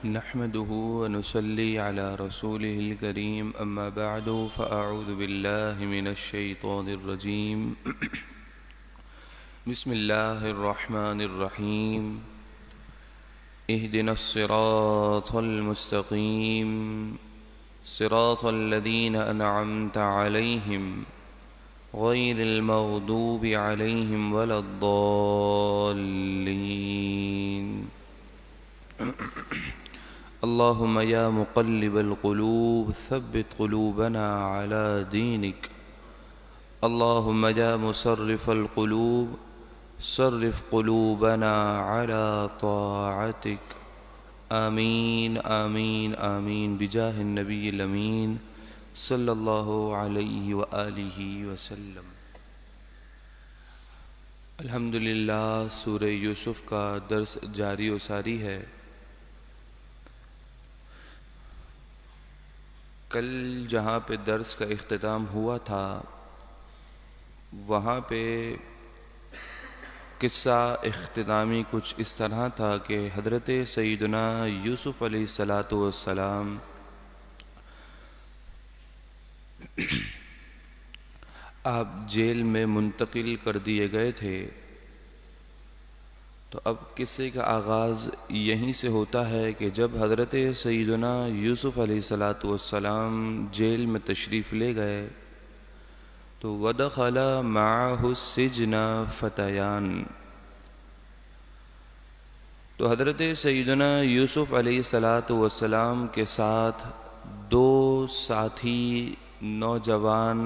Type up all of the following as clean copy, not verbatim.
نحمده ونصلي على رسوله الكريم أما بعد فأعوذ بالله من الشيطان الرجيم بسم الله الرحمن الرحيم اهدنا الصراط المستقيم صراط الذين أنعمت عليهم غير المغضوب عليهم ولا الضالين اللهم يا مقلب القلوب ثبت قلوبنا على دينك اللهم يا مصرف القلوب صرف قلوبنا على طاعتك آمين آمين آمين بجاه النبي الأمين صلی اللہ علیہ وآلہ وسلم۔ الحمدللہ سورہ یوسف کا درس جاری و ساری ہے۔ کل جہاں پہ درس کا اختتام ہوا تھا وہاں پہ قصہ اختتامی کچھ اس طرح تھا کہ حضرت سیدنا یوسف علیہ السلام آپ جیل میں منتقل کر دیے گئے تھے، تو اب قصے کا آغاز یہیں سے ہوتا ہے کہ جب حضرت سیدنا یوسف علیہ السلام جیل میں تشریف لے گئے تو وَدَخَلَ مَعَهُ السِّجْنَ فَتَيَانِ، تو حضرت سیدنا یوسف علیہ السلام کے ساتھ دو ساتھی نوجوان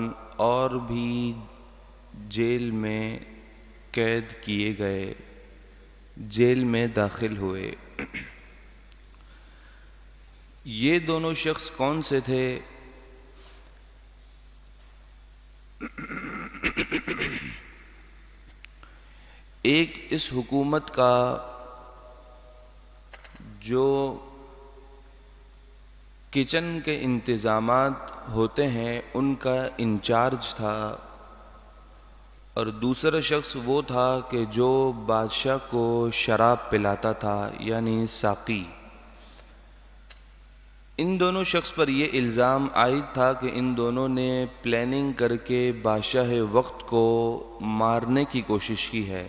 اور بھی جیل میں قید کیے گئے، جیل میں داخل ہوئے۔ یہ دونوں شخص کون سے تھے؟ ایک اس حکومت کا جو کچن کے انتظامات ہوتے ہیں ان کا انچارج تھا، اور دوسرا شخص وہ تھا کہ جو بادشاہ کو شراب پلاتا تھا، یعنی ساقی۔ ان دونوں شخص پر یہ الزام عائد تھا کہ ان دونوں نے پلاننگ کر کے بادشاہ وقت کو مارنے کی کوشش کی ہے،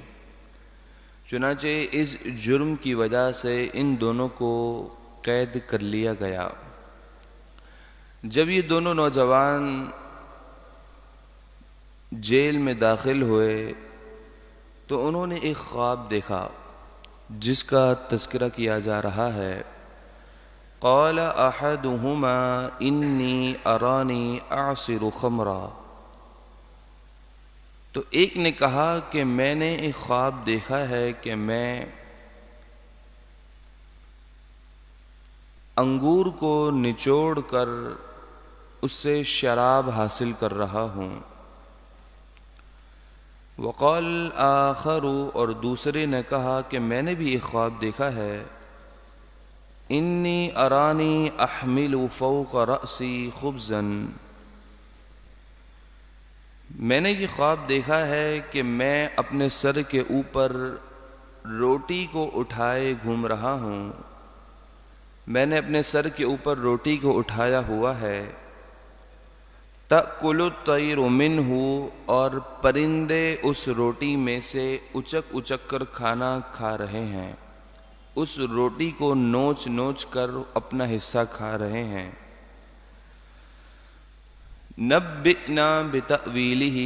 چنانچہ اس جرم کی وجہ سے ان دونوں کو قید کر لیا گیا۔ جب یہ دونوں نوجوان جیل میں داخل ہوئے تو انہوں نے ایک خواب دیکھا جس کا تذکرہ کیا جا رہا ہے۔ قال احدهما انی ارانی اعصر خمرا، تو ایک نے کہا کہ میں نے ایک خواب دیکھا ہے کہ میں انگور کو نچوڑ کر اس سے شراب حاصل کر رہا ہوں۔ وقال آخر، اور دوسرے نے کہا کہ میں نے بھی ایک خواب دیکھا ہے، انی ارانی احمل فوق رأسی خبزا، میں نے یہ خواب دیکھا ہے کہ میں اپنے سر کے اوپر روٹی کو اٹھائے گھوم رہا ہوں، میں نے اپنے سر کے اوپر روٹی کو اٹھایا ہوا ہے۔ تأکل الطیر منہ، اور پرندے اس روٹی میں سے اچک اچک کر کھانا کھا رہے ہیں، اس روٹی کو نوچ نوچ کر اپنا حصہ کھا رہے ہیں۔ نبئنا بتأویلہ،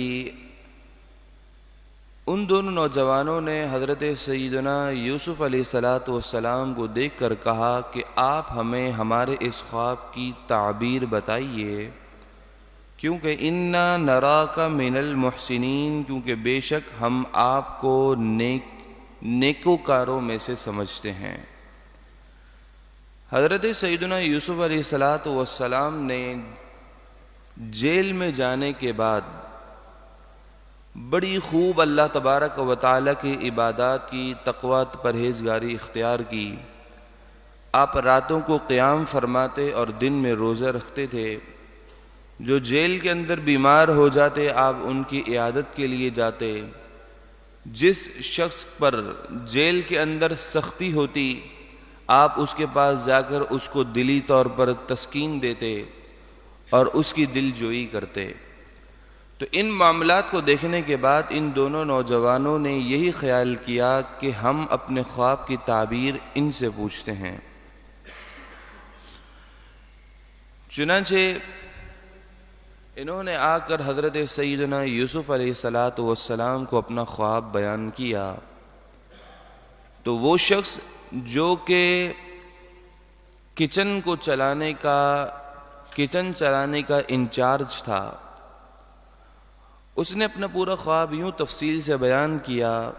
ان دونوں نوجوانوں نے حضرت سیدنا یوسف علیہ السلام کو دیکھ کر کہا کہ آپ ہمیں ہمارے اس خواب کی تعبیر بتائیے، کیونکہ انا نراک من المحسنین، کیونکہ بے شک ہم آپ کو نیکوکاروں میں سے سمجھتے ہیں۔ حضرت سیدنا یوسف علیہ السلام نے جیل میں جانے کے بعد بڑی خوب اللہ تبارک و تعالیٰ کی عبادات کی، تقویٰ پرہیزگاری اختیار کی۔ آپ راتوں کو قیام فرماتے اور دن میں روزہ رکھتے تھے۔ جو جیل کے اندر بیمار ہو جاتے آپ ان کی عیادت کے لیے جاتے۔ جس شخص پر جیل کے اندر سختی ہوتی آپ اس کے پاس جا کر اس کو دلی طور پر تسکین دیتے اور اس کی دل جوئی کرتے۔ تو ان معاملات کو دیکھنے کے بعد ان دونوں نوجوانوں نے یہی خیال کیا کہ ہم اپنے خواب کی تعبیر ان سے پوچھتے ہیں۔ چنانچہ انہوں نے آ کر حضرت سیدنا یوسف علیہ السلام کو اپنا خواب بیان کیا۔ تو وہ شخص جو کہ کچن چلانے کا انچارج تھا، اس نے اپنا پورا خواب یوں تفصیل سے بیان کیا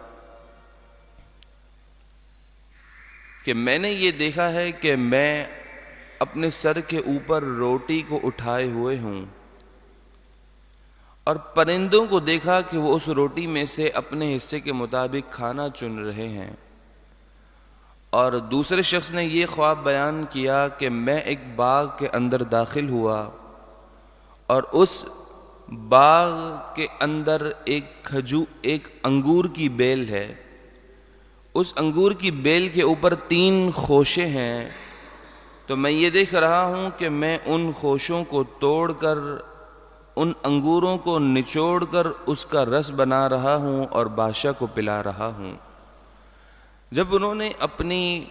کہ میں نے یہ دیکھا ہے کہ میں اپنے سر کے اوپر روٹی کو اٹھائے ہوئے ہوں، اور پرندوں کو دیکھا کہ وہ اس روٹی میں سے اپنے حصے کے مطابق کھانا چن رہے ہیں۔ اور دوسرے شخص نے یہ خواب بیان کیا کہ میں ایک باغ کے اندر داخل ہوا، اور اس باغ کے اندر ایک انگور کی بیل ہے، اس انگور کی بیل کے اوپر 3 خوشے ہیں، تو میں یہ دیکھ رہا ہوں کہ میں ان خوشوں کو توڑ کر، ان انگوروں کو نچوڑ کر اس کا رس بنا رہا ہوں اور بادشاہ کو پلا رہا ہوں۔ جب انہوں نے اپنی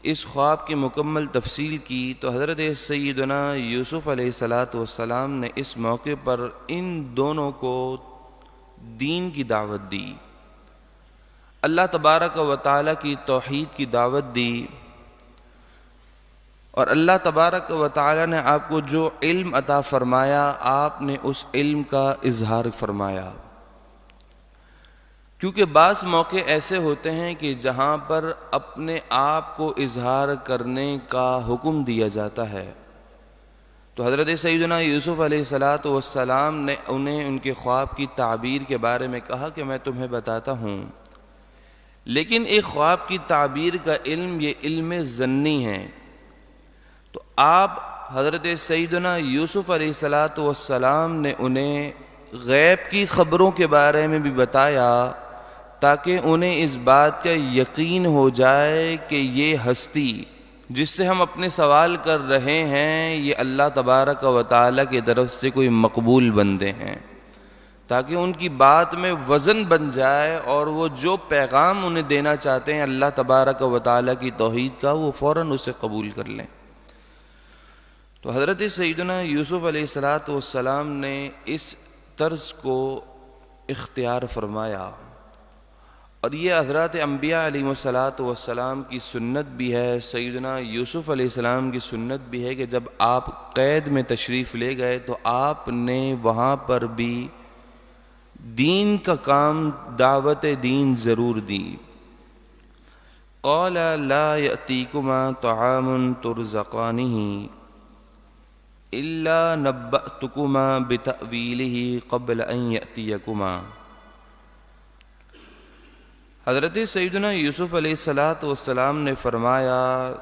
اس خواب کی مکمل تفصیل کی تو حضرت سیدنا یوسف علیہ السلام نے اس موقع پر ان دونوں کو دین کی دعوت دی، اللہ تبارک و تعالیٰ کی توحید کی دعوت دی، اور اللہ تبارک و تعالیٰ نے آپ کو جو علم عطا فرمایا آپ نے اس علم کا اظہار فرمایا۔ کیونکہ بعض موقع ایسے ہوتے ہیں کہ جہاں پر اپنے آپ کو اظہار کرنے کا حکم دیا جاتا ہے، تو حضرت سیدنا یوسف علیہ السلام نے انہیں ان کے خواب کی تعبیر کے بارے میں کہا کہ میں تمہیں بتاتا ہوں، لیکن ایک خواب کی تعبیر کا علم یہ علم ظنی ہے۔ تو آپ حضرت سیدنا یوسف علیہ السلام نے انہیں غیب کی خبروں کے بارے میں بھی بتایا تاکہ انہیں اس بات کا یقین ہو جائے کہ یہ ہستی جس سے ہم اپنے سوال کر رہے ہیں یہ اللہ تبارک و تعالیٰ کی طرف سے کوئی مقبول بندے ہیں، تاکہ ان کی بات میں وزن بن جائے اور وہ جو پیغام انہیں دینا چاہتے ہیں اللہ تبارک و تعالیٰ کی توحید کا، وہ فوراً اسے قبول کر لیں۔ تو حضرت سیدنا یوسف علیہ السلام نے اس طرز کو اختیار فرمایا، اور یہ حضرات انبیاء علیہ السلام کی سنت بھی ہے، سیدنا یوسف علیہ السلام کی سنت بھی ہے کہ جب آپ قید میں تشریف لے گئے تو آپ نے وہاں پر بھی دین کا کام، دعوت دین ضرور دی۔ قال لا یأتیکما طعام ترزقانہ الا نبأتکما بتأویلہ قبل ان یأتیکما۔ حضرت سیدنا یوسف علیہ السلام نے فرمایا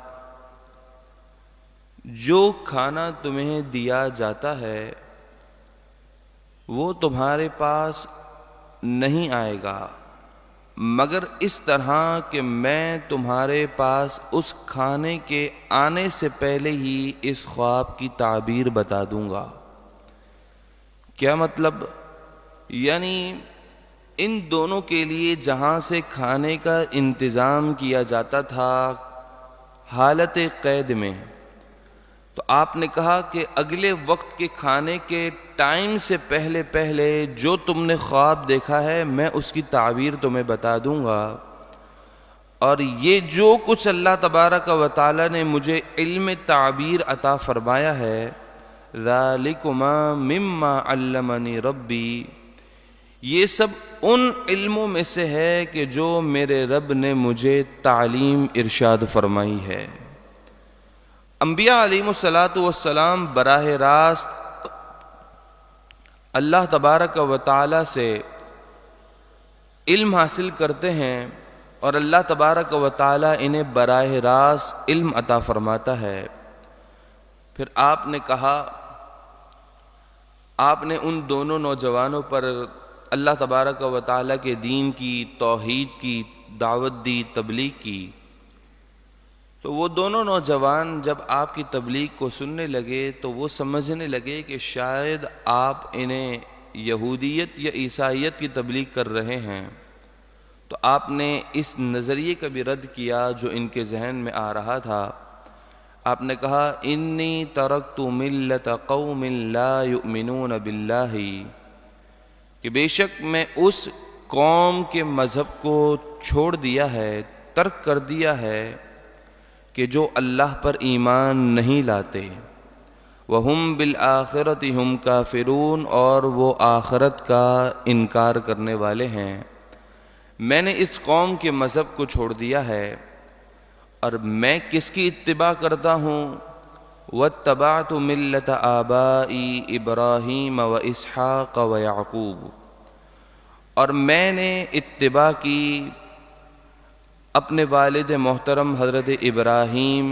جو کھانا تمہیں دیا جاتا ہے وہ تمہارے پاس نہیں آئے گا مگر اس طرح کہ میں تمہارے پاس اس کھانے کے آنے سے پہلے ہی اس خواب کی تعبیر بتا دوں گا۔ کیا مطلب؟ یعنی ان دونوں کے لیے جہاں سے کھانے کا انتظام کیا جاتا تھا حالت قید میں، تو آپ نے کہا کہ اگلے وقت کے کھانے کے ٹائم سے پہلے جو تم نے خواب دیکھا ہے میں اس کی تعبیر تمہیں بتا دوں گا، اور یہ جو کچھ اللہ تبارک و تعالی نے مجھے علم تعبیر عطا فرمایا ہے ذالکما مما علمنی ربی، یہ سب ان علموں میں سے ہے کہ جو میرے رب نے مجھے تعلیم ارشاد فرمائی ہے۔ انبیاء علیہ السلام براہ راست اللہ تبارک و تعالی سے علم حاصل کرتے ہیں، اور اللہ تبارک و تعالی انہیں براہ راست علم عطا فرماتا ہے۔ پھر آپ نے کہا، آپ نے ان دونوں نوجوانوں پر اللہ تبارک و تعالیٰ کے دین کی، توحید کی دعوت دی، تبلیغ کی۔ تو وہ دونوں نوجوان جب آپ کی تبلیغ کو سننے لگے تو وہ سمجھنے لگے کہ شاید آپ انہیں یہودیت یا عیسائیت کی تبلیغ کر رہے ہیں، تو آپ نے اس نظریے کا بھی رد کیا جو ان کے ذہن میں آ رہا تھا۔ آپ نے کہا انی ترکت ملت قوم لا یؤمنون باللہ، کہ بے شک میں اس قوم کے مذہب کو چھوڑ دیا ہے، ترک کر دیا ہے کہ جو اللہ پر ایمان نہیں لاتے، وَهُمْ بِالْآخِرَةِ هُمْ کافرون، اور وہ آخرت کا انکار کرنے والے ہیں۔ میں نے اس قوم کے مذہب کو چھوڑ دیا ہے، اور میں کس کی اتباع کرتا ہوں؟ وَاتَّبَعْتُ مِلَّةَ آبَائِي إِبْرَاهِيمَ وَإِسْحَاقَ وَيَعْقُوبَ، اور میں نے اتباع کی اپنے والد محترم حضرت ابراہیم،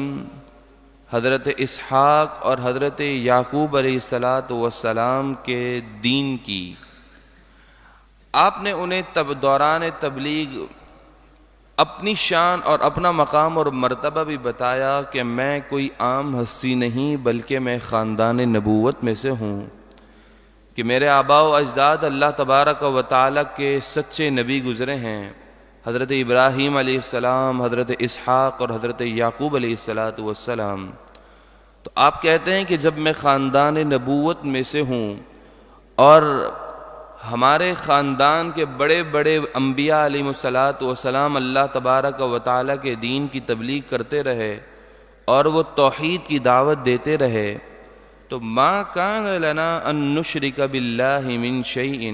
حضرت اسحاق اور حضرت یعقوب علیہ السلام کے دین کی۔ آپ نے انہیں دوران تبلیغ اپنی شان اور اپنا مقام اور مرتبہ بھی بتایا کہ میں کوئی عام ہستی نہیں بلکہ میں خاندان نبوت میں سے ہوں، کہ میرے آباء و اجداد اللہ تبارک و تعالیٰ کے سچے نبی گزرے ہیں، حضرت ابراہیم علیہ السلام، حضرت اسحاق اور حضرت یعقوب علیہ السلام۔ تو آپ کہتے ہیں کہ جب میں خاندان نبوت میں سے ہوں اور ہمارے خاندان کے بڑے بڑے انبیاء علیہ السلام اللہ تبارک و تعالیٰ کے دین کی تبلیغ کرتے رہے اور وہ توحید کی دعوت دیتے رہے، تو ما کان لنا ان نشرک باللہ من شیء،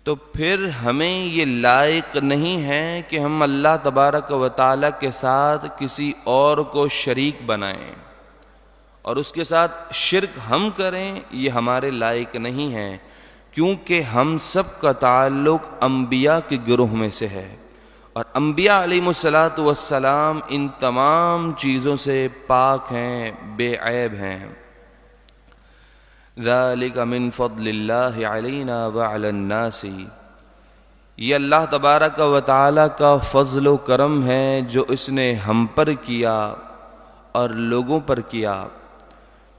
تو پھر ہمیں یہ لائق نہیں ہے کہ ہم اللہ تبارک و تعالیٰ کے ساتھ کسی اور کو شریک بنائیں اور اس کے ساتھ شرک ہم کریں، یہ ہمارے لائق نہیں ہے، کیونکہ ہم سب کا تعلق انبیاء کے گروہ میں سے ہے، اور انبیاء علیہ السلام ان تمام چیزوں سے پاک ہیں، بے عیب ہیں۔ ذَلِكَ مِن فَضْلِ اللَّهِ عَلَيْنَا وَعَلَى النَّاسِ، یہ اللہ تبارک و تعالیٰ کا فضل و کرم ہے جو اس نے ہم پر کیا اور لوگوں پر کیا،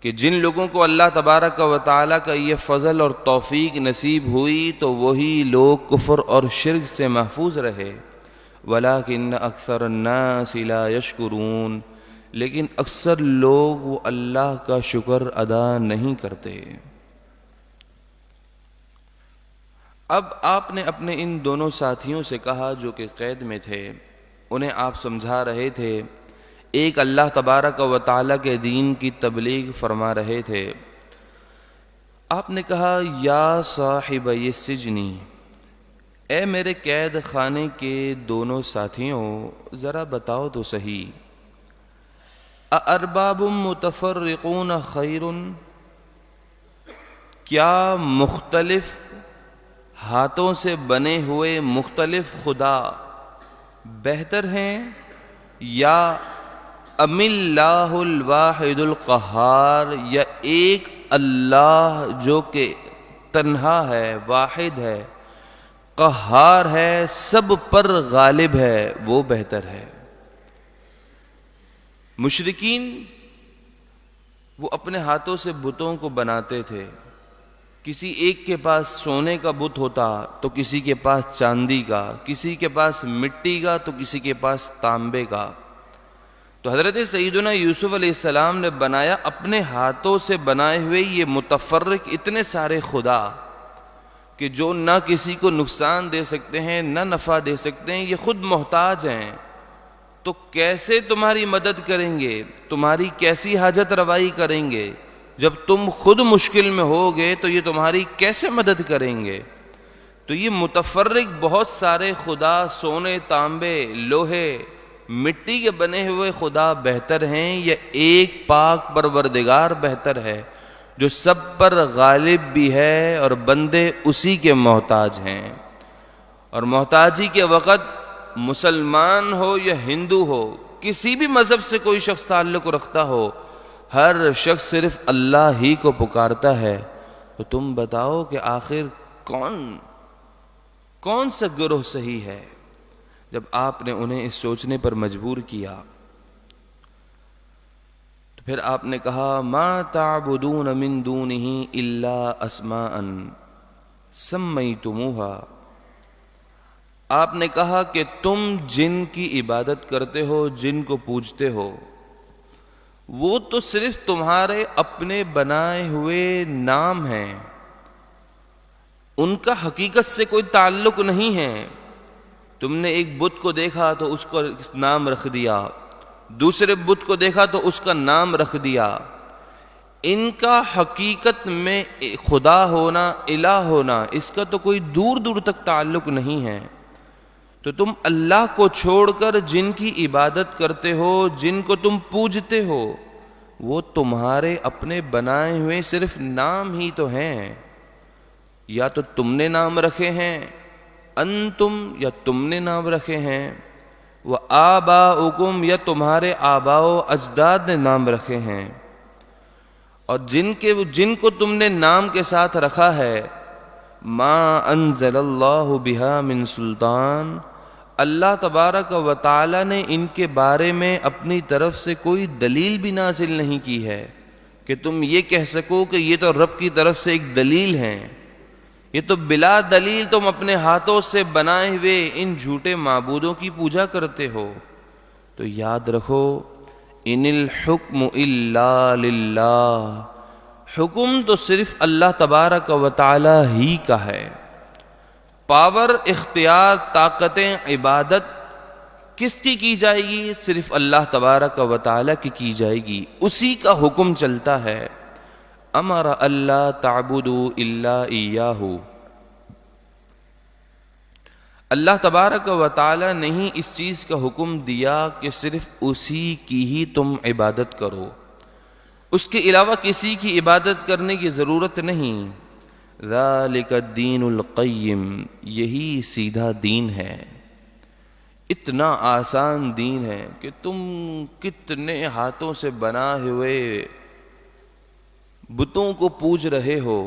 کہ جن لوگوں کو اللہ تبارک و تعالیٰ کا یہ فضل اور توفیق نصیب ہوئی تو وہی لوگ کفر اور شرک سے محفوظ رہے۔ وَلَكِنَّ أَكْثَرَ النَّاسِ لَا يَشْكُرُونَ، لیکن اکثر لوگ وہ اللہ کا شکر ادا نہیں کرتے۔ اب آپ نے اپنے ان دونوں ساتھیوں سے کہا جو کہ قید میں تھے، انہیں آپ سمجھا رہے تھے، ایک اللہ تبارک و تعالیٰ کے دین کی تبلیغ فرما رہے تھے۔ آپ نے کہا یا صاحبی السجن، اے میرے قید خانے کے دونوں ساتھیوں، ذرا بتاؤ تو صحیح، اَأَرْبَابٌ مُتَفَرِّقُونَ خَيْرٌ، کیا مختلف ہاتھوں سے بنے ہوئے مختلف خدا بہتر ہیں، یا ام اللہ الواحد القہار، یا ایک اللہ جو کہ تنہا ہے، واحد ہے، قہار ہے، سب پر غالب ہے، وہ بہتر ہے۔ مشرکین وہ اپنے ہاتھوں سے بتوں کو بناتے تھے، کسی ایک کے پاس سونے کا بت ہوتا تو کسی کے پاس چاندی کا، کسی کے پاس مٹی کا تو کسی کے پاس تانبے کا۔ تو حضرت سیدنا یوسف علیہ السلام نے بنایا اپنے ہاتھوں سے بنائے ہوئے یہ متفرق اتنے سارے خدا کہ جو نہ کسی کو نقصان دے سکتے ہیں نہ نفع دے سکتے ہیں، یہ خود محتاج ہیں، تو کیسے تمہاری مدد کریں گے، تمہاری کیسی حاجت روائی کریں گے؟ جب تم خود مشکل میں ہوگے تو یہ تمہاری کیسے مدد کریں گے؟ تو یہ متفرق بہت سارے خدا، سونے، تانبے، لوہے، مٹی کے بنے ہوئے خدا بہتر ہیں، یا ایک پاک پروردگار بہتر ہے جو سب پر غالب بھی ہے اور بندے اسی کے محتاج ہیں؟ اور محتاجی کے وقت مسلمان ہو یا ہندو ہو، کسی بھی مذہب سے کوئی شخص تعلق رکھتا ہو، ہر شخص صرف اللہ ہی کو پکارتا ہے۔ تو تم بتاؤ کہ آخر کون سا گروہ صحیح ہے؟ جب آپ نے انہیں اس سوچنے پر مجبور کیا پھر آپ نے کہا ما تعبدون من دونہ الا اسماء سمیتموها، آپ نے کہا کہ تم جن کی عبادت کرتے ہو، جن کو پوجتے ہو، وہ تو صرف تمہارے اپنے بنائے ہوئے نام ہیں، ان کا حقیقت سے کوئی تعلق نہیں ہے۔ تم نے ایک بت کو دیکھا تو اس کو نام رکھ دیا، دوسرے بت کو دیکھا تو اس کا نام رکھ دیا، ان کا حقیقت میں خدا ہونا، الہ ہونا، اس کا تو کوئی دور دور تک تعلق نہیں ہے۔ تو تم اللہ کو چھوڑ کر جن کی عبادت کرتے ہو، جن کو تم پوجتے ہو، وہ تمہارے اپنے بنائے ہوئے صرف نام ہی تو ہیں۔ یا تو تم نے نام رکھے ہیں، انتم، یا تم نے نام رکھے ہیں، وآباؤکم، یا تمہارے آباء و اجداد نے نام رکھے ہیں۔ اور جن کو تم نے نام کے ساتھ رکھا ہے، ما انزل اللہ بہا من سلطان، اللہ تبارک و تعالی نے ان کے بارے میں اپنی طرف سے کوئی دلیل بھی نازل نہیں کی ہے کہ تم یہ کہہ سکو کہ یہ تو رب کی طرف سے ایک دلیل ہیں۔ یہ تو بلا دلیل تم اپنے ہاتھوں سے بنائے ہوئے ان جھوٹے معبودوں کی پوجا کرتے ہو۔ تو یاد رکھو، ان الحکم الا للہ، حکم تو صرف اللہ تبارک و تعالی ہی کا ہے۔ پاور، اختیار، طاقتیں، عبادت کس کی جائے گی؟ صرف اللہ تبارک و تعالی کی جائے گی، اسی کا حکم چلتا ہے۔ امر اللہ تعبدوا الا ایاہ، اللہ تبارک و تعالی نے ہی اس چیز کا حکم دیا کہ صرف اسی کی ہی تم عبادت کرو، اس کے علاوہ کسی کی عبادت کرنے کی ضرورت نہیں۔ ذالک الدین القیم، یہی سیدھا دین ہے، اتنا آسان دین ہے کہ تم کتنے ہاتھوں سے بنائے ہوئے بتوں کو پوج رہے ہو،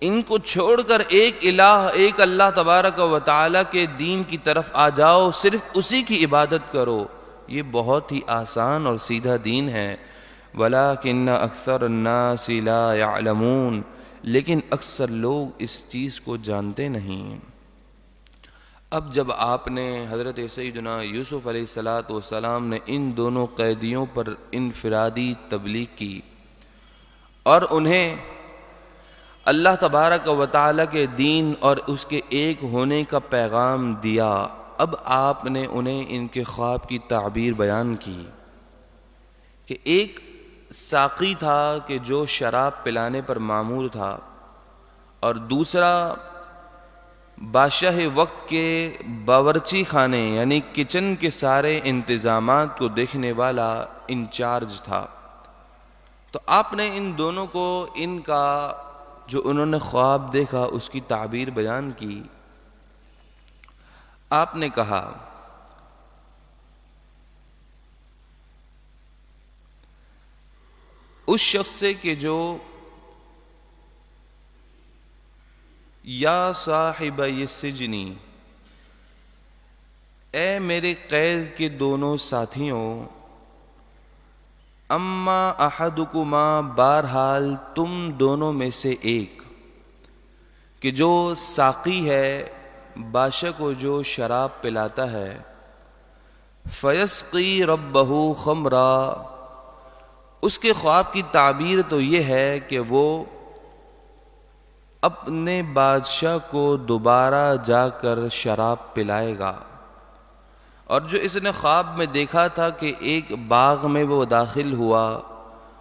ان کو چھوڑ کر ایک الہ، ایک اللہ تبارک و تعالی کے دین کی طرف آ جاؤ، صرف اسی کی عبادت کرو۔ یہ بہت ہی آسان اور سیدھا دین ہے۔ وَلَٰكِنَّ أَكْثَرَ النَّاسِ لَا يَعْلَمُونَ، لیکن اکثر لوگ اس چیز کو جانتے نہیں۔ اب جب آپ نے حضرت سیدنا یوسف علیہ السلام نے ان دونوں قیدیوں پر انفرادی تبلیغ کی اور انہیں اللہ تبارک و تعالی کے دین اور اس کے ایک ہونے کا پیغام دیا، اب آپ نے انہیں ان کے خواب کی تعبیر بیان کی کہ ایک ساقی تھا کہ جو شراب پلانے پر مامور تھا، اور دوسرا بادشاہ وقت کے باورچی خانے یعنی کچن کے سارے انتظامات کو دیکھنے والا انچارج تھا۔ تو آپ نے ان دونوں کو ان کا جو انہوں نے خواب دیکھا اس کی تعبیر بیان کی۔ آپ نے کہا اس شخص سے کہ جو یا صاحب السجن، اے میرے قید کے دونوں ساتھیوں، اما احدکما، بہرحال تم دونوں میں سے ایک، کہ جو ساقی ہے، بادشاہ کو جو شراب پلاتا ہے، فیسقی ربہ خمرا، اس کے خواب کی تعبیر تو یہ ہے کہ وہ اپنے بادشاہ کو دوبارہ جا کر شراب پلائے گا۔ اور جو اس نے خواب میں دیکھا تھا کہ ایک باغ میں وہ داخل ہوا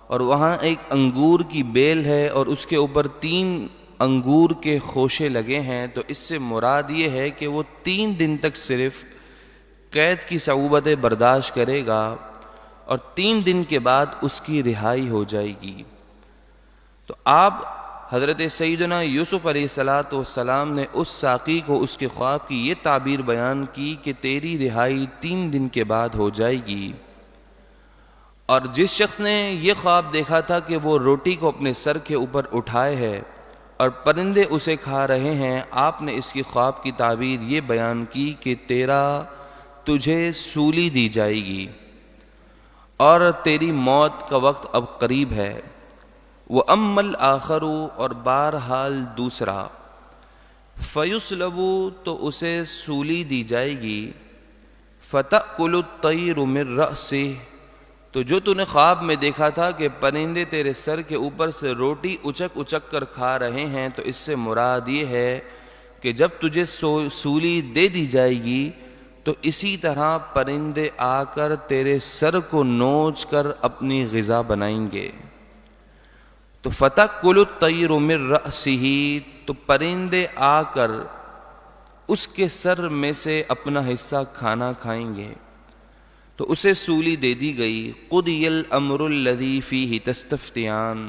اور وہاں ایک انگور کی بیل ہے اور اس کے اوپر 3 انگور کے خوشے لگے ہیں، تو اس سے مراد یہ ہے کہ وہ 3 دن تک صرف قید کی صعوبتیں برداشت کرے گا اور 3 دن کے بعد اس کی رہائی ہو جائے گی۔ تو آپ حضرت سیدنا یوسف علیہ السلام نے اس ساقی کو اس کے خواب کی یہ تعبیر بیان کی کہ تیری رہائی 3 دن کے بعد ہو جائے گی۔ اور جس شخص نے یہ خواب دیکھا تھا کہ وہ روٹی کو اپنے سر کے اوپر اٹھائے ہے اور پرندے اسے کھا رہے ہیں، آپ نے اس کی خواب کی تعبیر یہ بیان کی کہ تجھے سولی دی جائے گی۔ اور تیری موت کا وقت اب قریب ہے۔ وَأَمَّا الْآخَرُ اور بہرحال دوسرا، فَيُصْلَبُ تو اسے سولی دی جائے گی، فَتَأْكُلُ الطَّيْرُ مِنْ رَأْسِهِ تو جو تو نے خواب میں دیکھا تھا کہ پرندے تیرے سر کے اوپر سے روٹی اچک اچک کر کھا رہے ہیں، تو اس سے مراد یہ ہے کہ جب تجھے سولی دے دی جائے گی تو اسی طرح پرندے آ کر تیرے سر کو نوچ کر اپنی غذا بنائیں گے۔ تو فَتَأْكُلُ الطَّيْرُ مِنْ رَأْسِهِ تو پرندے آ کر اس کے سر میں سے اپنا حصہ کھانا کھائیں گے۔ تو اسے سولی دے دی گئی۔ قُضِيَ الْأَمْرُ الَّذِي فِيهِ تَسْتَفْتِيَانِ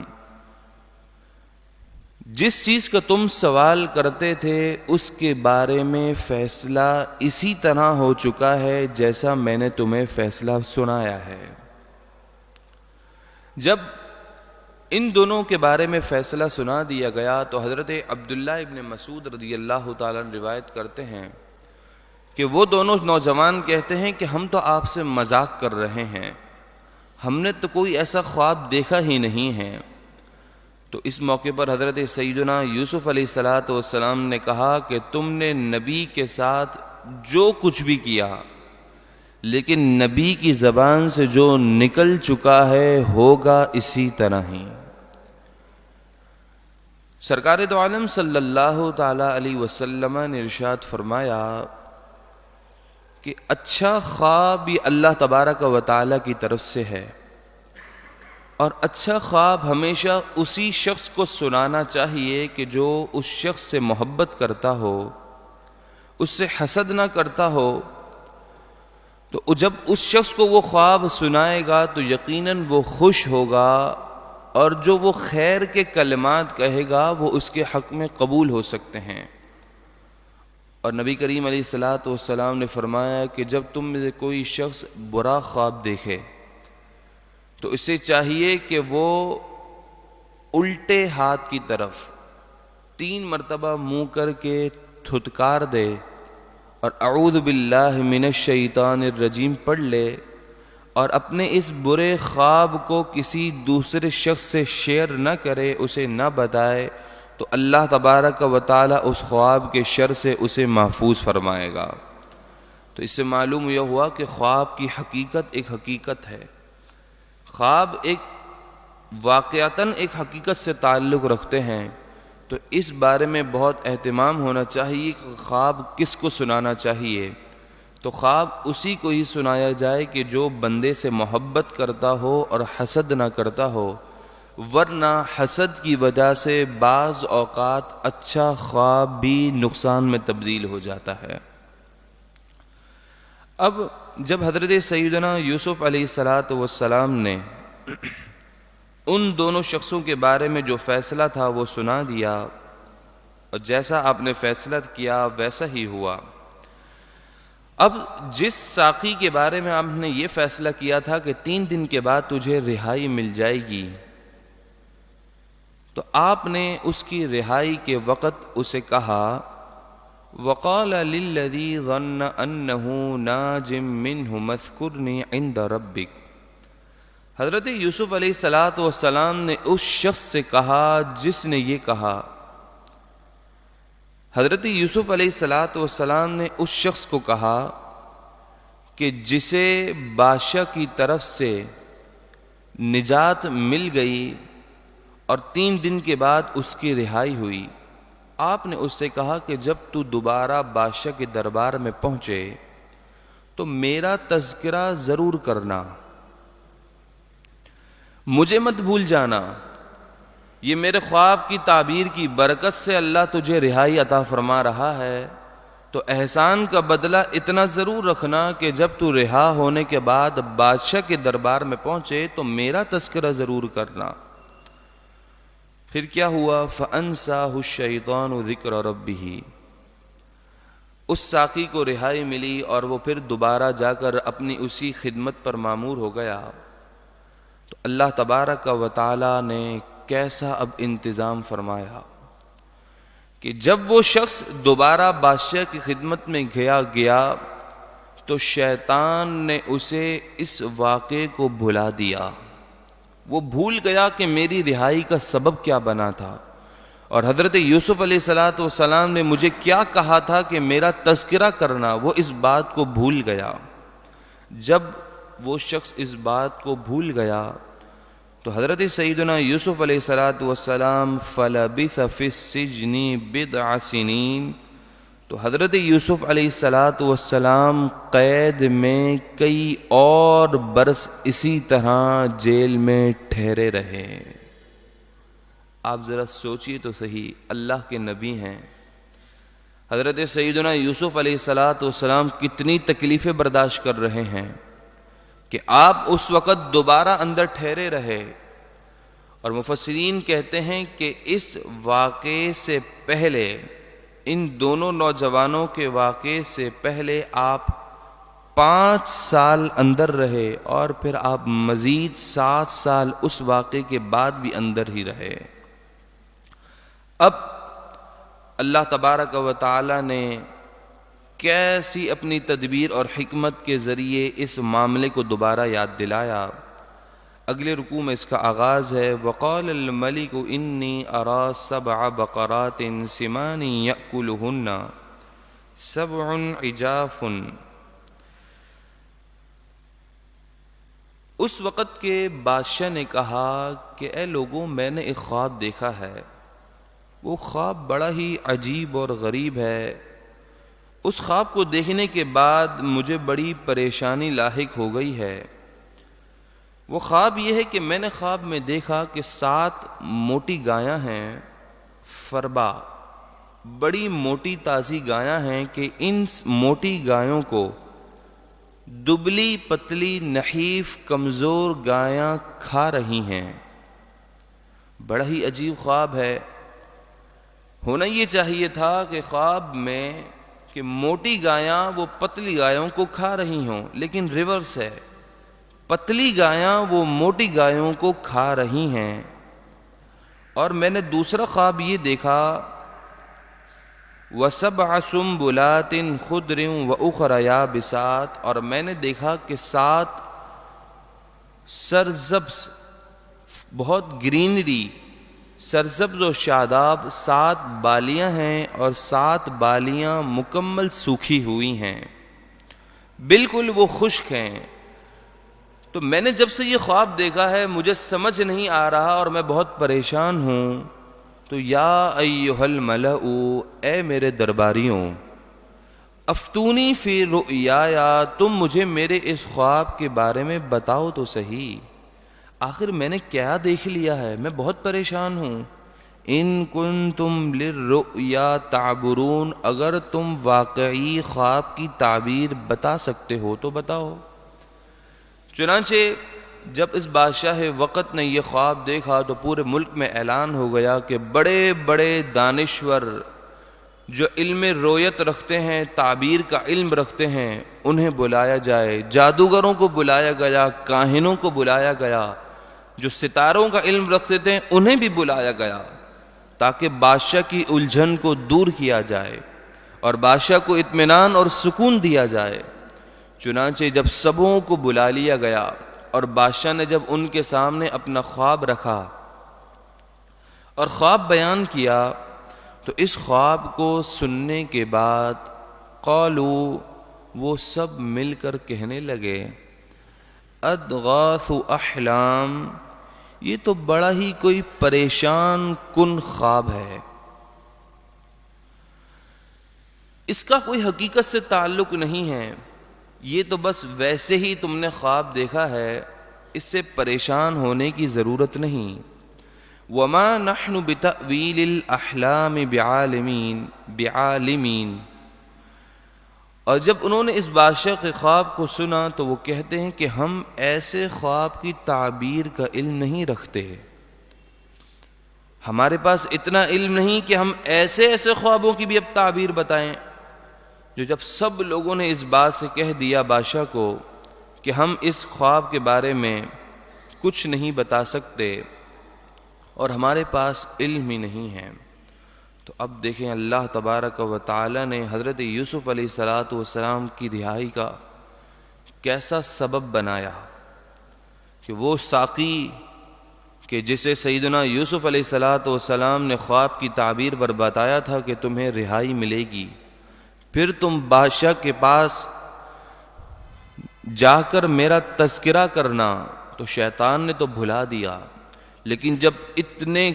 جس چیز کا تم سوال کرتے تھے اس کے بارے میں فیصلہ اسی طرح ہو چکا ہے جیسا میں نے تمہیں فیصلہ سنایا ہے۔ جب ان دونوں کے بارے میں فیصلہ سنا دیا گیا تو حضرت عبداللہ ابن مسعود رضی اللہ تعالیٰ عنہ روایت کرتے ہیں کہ وہ دونوں نوجوان کہتے ہیں کہ ہم تو آپ سے مذاق کر رہے ہیں، ہم نے تو کوئی ایسا خواب دیکھا ہی نہیں ہے۔ تو اس موقع پر حضرت سیدنا یوسف علیہ السلام نے کہا کہ تم نے نبی کے ساتھ جو کچھ بھی کیا، لیکن نبی کی زبان سے جو نکل چکا ہے ہوگا اسی طرح ہی۔ سرکار دو عالم صلی اللہ تعالی علیہ وسلم نے ارشاد فرمایا کہ اچھا خواب یہ اللہ تبارک و تعالی کی طرف سے ہے، اور اچھا خواب ہمیشہ اسی شخص کو سنانا چاہیے کہ جو اس شخص سے محبت کرتا ہو، اس سے حسد نہ کرتا ہو۔ تو جب اس شخص کو وہ خواب سنائے گا تو یقیناً وہ خوش ہوگا، اور جو وہ خیر کے کلمات کہے گا وہ اس کے حق میں قبول ہو سکتے ہیں۔ اور نبی کریم علیہ السلام نے فرمایا کہ جب تم میں سے کوئی شخص برا خواب دیکھے تو اسے چاہیے کہ وہ الٹے ہاتھ کی طرف 3 مرتبہ منہ کر کے تھتکار دے اور اعوذ باللہ من الشیطان الرجیم پڑھ لے، اور اپنے اس برے خواب کو کسی دوسرے شخص سے شیئر نہ کرے، اسے نہ بتائے، تو اللہ تبارک و تعالی اس خواب کے شر سے اسے محفوظ فرمائے گا۔ تو اس سے معلوم یہ ہوا کہ خواب کی حقیقت ایک حقیقت ہے، خواب ایک واقعتاً ایک حقیقت سے تعلق رکھتے ہیں۔ تو اس بارے میں بہت اہتمام ہونا چاہیے کہ خواب کس کو سنانا چاہیے۔ تو خواب اسی کو ہی سنایا جائے کہ جو بندے سے محبت کرتا ہو اور حسد نہ کرتا ہو، ورنہ حسد کی وجہ سے بعض اوقات اچھا خواب بھی نقصان میں تبدیل ہو جاتا ہے۔ اب جب حضرت سیدنا یوسف علیہ السلام نے ان دونوں شخصوں کے بارے میں جو فیصلہ تھا وہ سنا دیا، اور جیسا آپ نے فیصلہ کیا ویسا ہی ہوا۔ اب جس ساقی کے بارے میں آپ نے یہ فیصلہ کیا تھا کہ 3 دن کے بعد تجھے رہائی مل جائے گی، تو آپ نے اس کی رہائی کے وقت اسے کہا وَقَالَ لِلَّذِي ظَنَّ أَنَّهُ نَاجٍ مِّنْهُ اذْكُرْنِي عِندَ رَبِّكَ حضرت یوسف علیہ السلام نے اس شخص سے کہا جس نے یہ کہا، حضرت یوسف علیہ السلام نے اس شخص کو کہا کہ جسے بادشاہ کی طرف سے نجات مل گئی اور 3 دن کے بعد اس کی رہائی ہوئی، آپ نے اس سے کہا کہ جب تو دوبارہ بادشاہ کے دربار میں پہنچے تو میرا تذکرہ ضرور کرنا، مجھے مت بھول جانا، یہ میرے خواب کی تعبیر کی برکت سے اللہ تجھے رہائی عطا فرما رہا ہے، تو احسان کا بدلہ اتنا ضرور رکھنا کہ جب تو رہا ہونے کے بعد بادشاہ کے دربار میں پہنچے تو میرا تذکرہ ضرور کرنا۔ پھر کیا ہوا؟ فَأَنْسَاهُ الشَّيْطَانُ ذِكْرَ رَبِّهِ اس ساقی کو رہائی ملی اور وہ پھر دوبارہ جا کر اپنی اسی خدمت پر مامور ہو گیا۔ تو اللہ تبارک و تعالی نے کیسا اب انتظام فرمایا کہ جب وہ شخص دوبارہ بادشاہ کی خدمت میں گیا تو شیطان نے اسے اس واقعے کو بھلا دیا. وہ بھول گیا کہ میری رہائی کا سبب کیا بنا تھا، اور حضرت یوسف علیہ السلام نے مجھے کیا کہا تھا کہ میرا تذکرہ کرنا، وہ اس بات کو بھول گیا. جب وہ شخص اس بات کو بھول گیا تو حضرت سیدنا یوسف علیہ السلام فَلَبِثَ فِي السِّجْنِ بِضْعَ سِنِينَ، تو حضرت یوسف علیہ السلام قید میں کئی اور برس اسی طرح جیل میں ٹھہرے رہے. آپ ذرا سوچئے تو صحیح، اللہ کے نبی ہیں حضرت سیدنا یوسف علیہ السلام کتنی تکلیفیں برداشت کر رہے ہیں کہ آپ اس وقت دوبارہ اندر ٹھہرے رہے. اور مفسرین کہتے ہیں کہ اس واقعے سے پہلے، ان دونوں نوجوانوں کے واقعے سے پہلے آپ 5 سال اندر رہے، اور پھر آپ مزید 7 سال اس واقعے کے بعد بھی اندر ہی رہے. اب اللہ تبارک و تعالی نے کیسی اپنی تدبیر اور حکمت کے ذریعے اس معاملے کو دوبارہ یاد دلایا. اگلے رکوع میں اس کا آغاز ہے وَقَالَ الْمَلِكُ إِنِّي أَرَى 7 بَقَرَاتٍ سِمَانٍ يَأْكُلُهُنَّ 7 عِجَافٌ. اس وقت کے بادشاہ نے کہا کہ اے لوگوں، میں نے ایک خواب دیکھا ہے. وہ خواب بڑا ہی عجیب اور غریب ہے. اس خواب کو دیکھنے کے بعد مجھے بڑی پریشانی لاحق ہو گئی ہے. وہ خواب یہ ہے کہ میں نے خواب میں دیکھا کہ 7 موٹی گایاں ہیں، فربا، بڑی موٹی تازی گایاں ہیں کہ ان موٹی گایوں کو دبلی پتلی نحیف کمزور گایاں کھا رہی ہیں. بڑا ہی عجیب خواب ہے. ہونا یہ چاہیے تھا کہ خواب میں کہ موٹی گایاں وہ پتلی گایوں کو کھا رہی ہوں، لیکن ریورس ہے، پتلی گایاں وہ موٹی گایوں کو کھا رہی ہیں. اور میں نے دوسرا خواب یہ دیکھا وَسَبْعَ سُنبُلَاتٍ خُضْرٍ وَأُخْرَ يَابِسَاتٍ، اور میں نے دیکھا کہ 7 سرسبز، بہت گرینری، سرسبز و شاداب 7 بالیاں ہیں، اور 7 بالیاں مکمل سوکھی ہوئی ہیں، بالکل وہ خشک ہیں. تو میں نے جب سے یہ خواب دیکھا ہے مجھے سمجھ نہیں آ رہا اور میں بہت پریشان ہوں. تو یا ایھا الملأ، اے میرے درباریوں، افتونی فی رؤیایا، تم مجھے میرے اس خواب کے بارے میں بتاؤ تو صحیح، آخر میں نے کیا دیکھ لیا ہے، میں بہت پریشان ہوں. ان کنتم للرؤیا تعبرون، اگر تم واقعی خواب کی تعبیر بتا سکتے ہو تو بتاؤ. چنانچہ جب اس بادشاہ وقت نے یہ خواب دیکھا تو پورے ملک میں اعلان ہو گیا کہ بڑے بڑے دانشور جو علم رویت رکھتے ہیں، تعبیر کا علم رکھتے ہیں، انہیں بلایا جائے. جادوگروں کو بلایا گیا، کاہنوں کو بلایا گیا، جو ستاروں کا علم رکھتے تھے انہیں بھی بلایا گیا، تاکہ بادشاہ کی الجھن کو دور کیا جائے اور بادشاہ کو اطمینان اور سکون دیا جائے. چنانچہ جب سبوں کو بلا لیا گیا اور بادشاہ نے جب ان کے سامنے اپنا خواب رکھا اور خواب بیان کیا، تو اس خواب کو سننے کے بعد قالوا، وہ سب مل کر کہنے لگے اضغاث احلام، یہ تو بڑا ہی کوئی پریشان کن خواب ہے، اس کا کوئی حقیقت سے تعلق نہیں ہے، یہ تو بس ویسے ہی تم نے خواب دیکھا ہے، اس سے پریشان ہونے کی ضرورت نہیں. وَمَا نَحْنُ بِتَأْوِيلِ الْأَحْلَامِ بِعَالِمِينَ. اور جب انہوں نے اس بادشاہ کے خواب کو سنا تو وہ کہتے ہیں کہ ہم ایسے خواب کی تعبیر کا علم نہیں رکھتے، ہمارے پاس اتنا علم نہیں کہ ہم ایسے ایسے خوابوں کی بھی اب تعبیر بتائیں. جو جب سب لوگوں نے اس بات سے کہہ دیا بادشاہ کو کہ ہم اس خواب کے بارے میں کچھ نہیں بتا سکتے اور ہمارے پاس علم ہی نہیں ہے، تو اب دیکھیں اللہ تبارک و تعالی نے حضرت یوسف علیہ السلام کی رہائی کا کیسا سبب بنایا کہ وہ ساقی کہ جسے سیدنا یوسف علیہ السلام نے خواب کی تعبیر پر بتایا تھا کہ تمہیں رہائی ملے گی، پھر تم بادشاہ کے پاس جا کر میرا تذکرہ کرنا، تو شیطان نے تو بھلا دیا، لیکن جب اتنے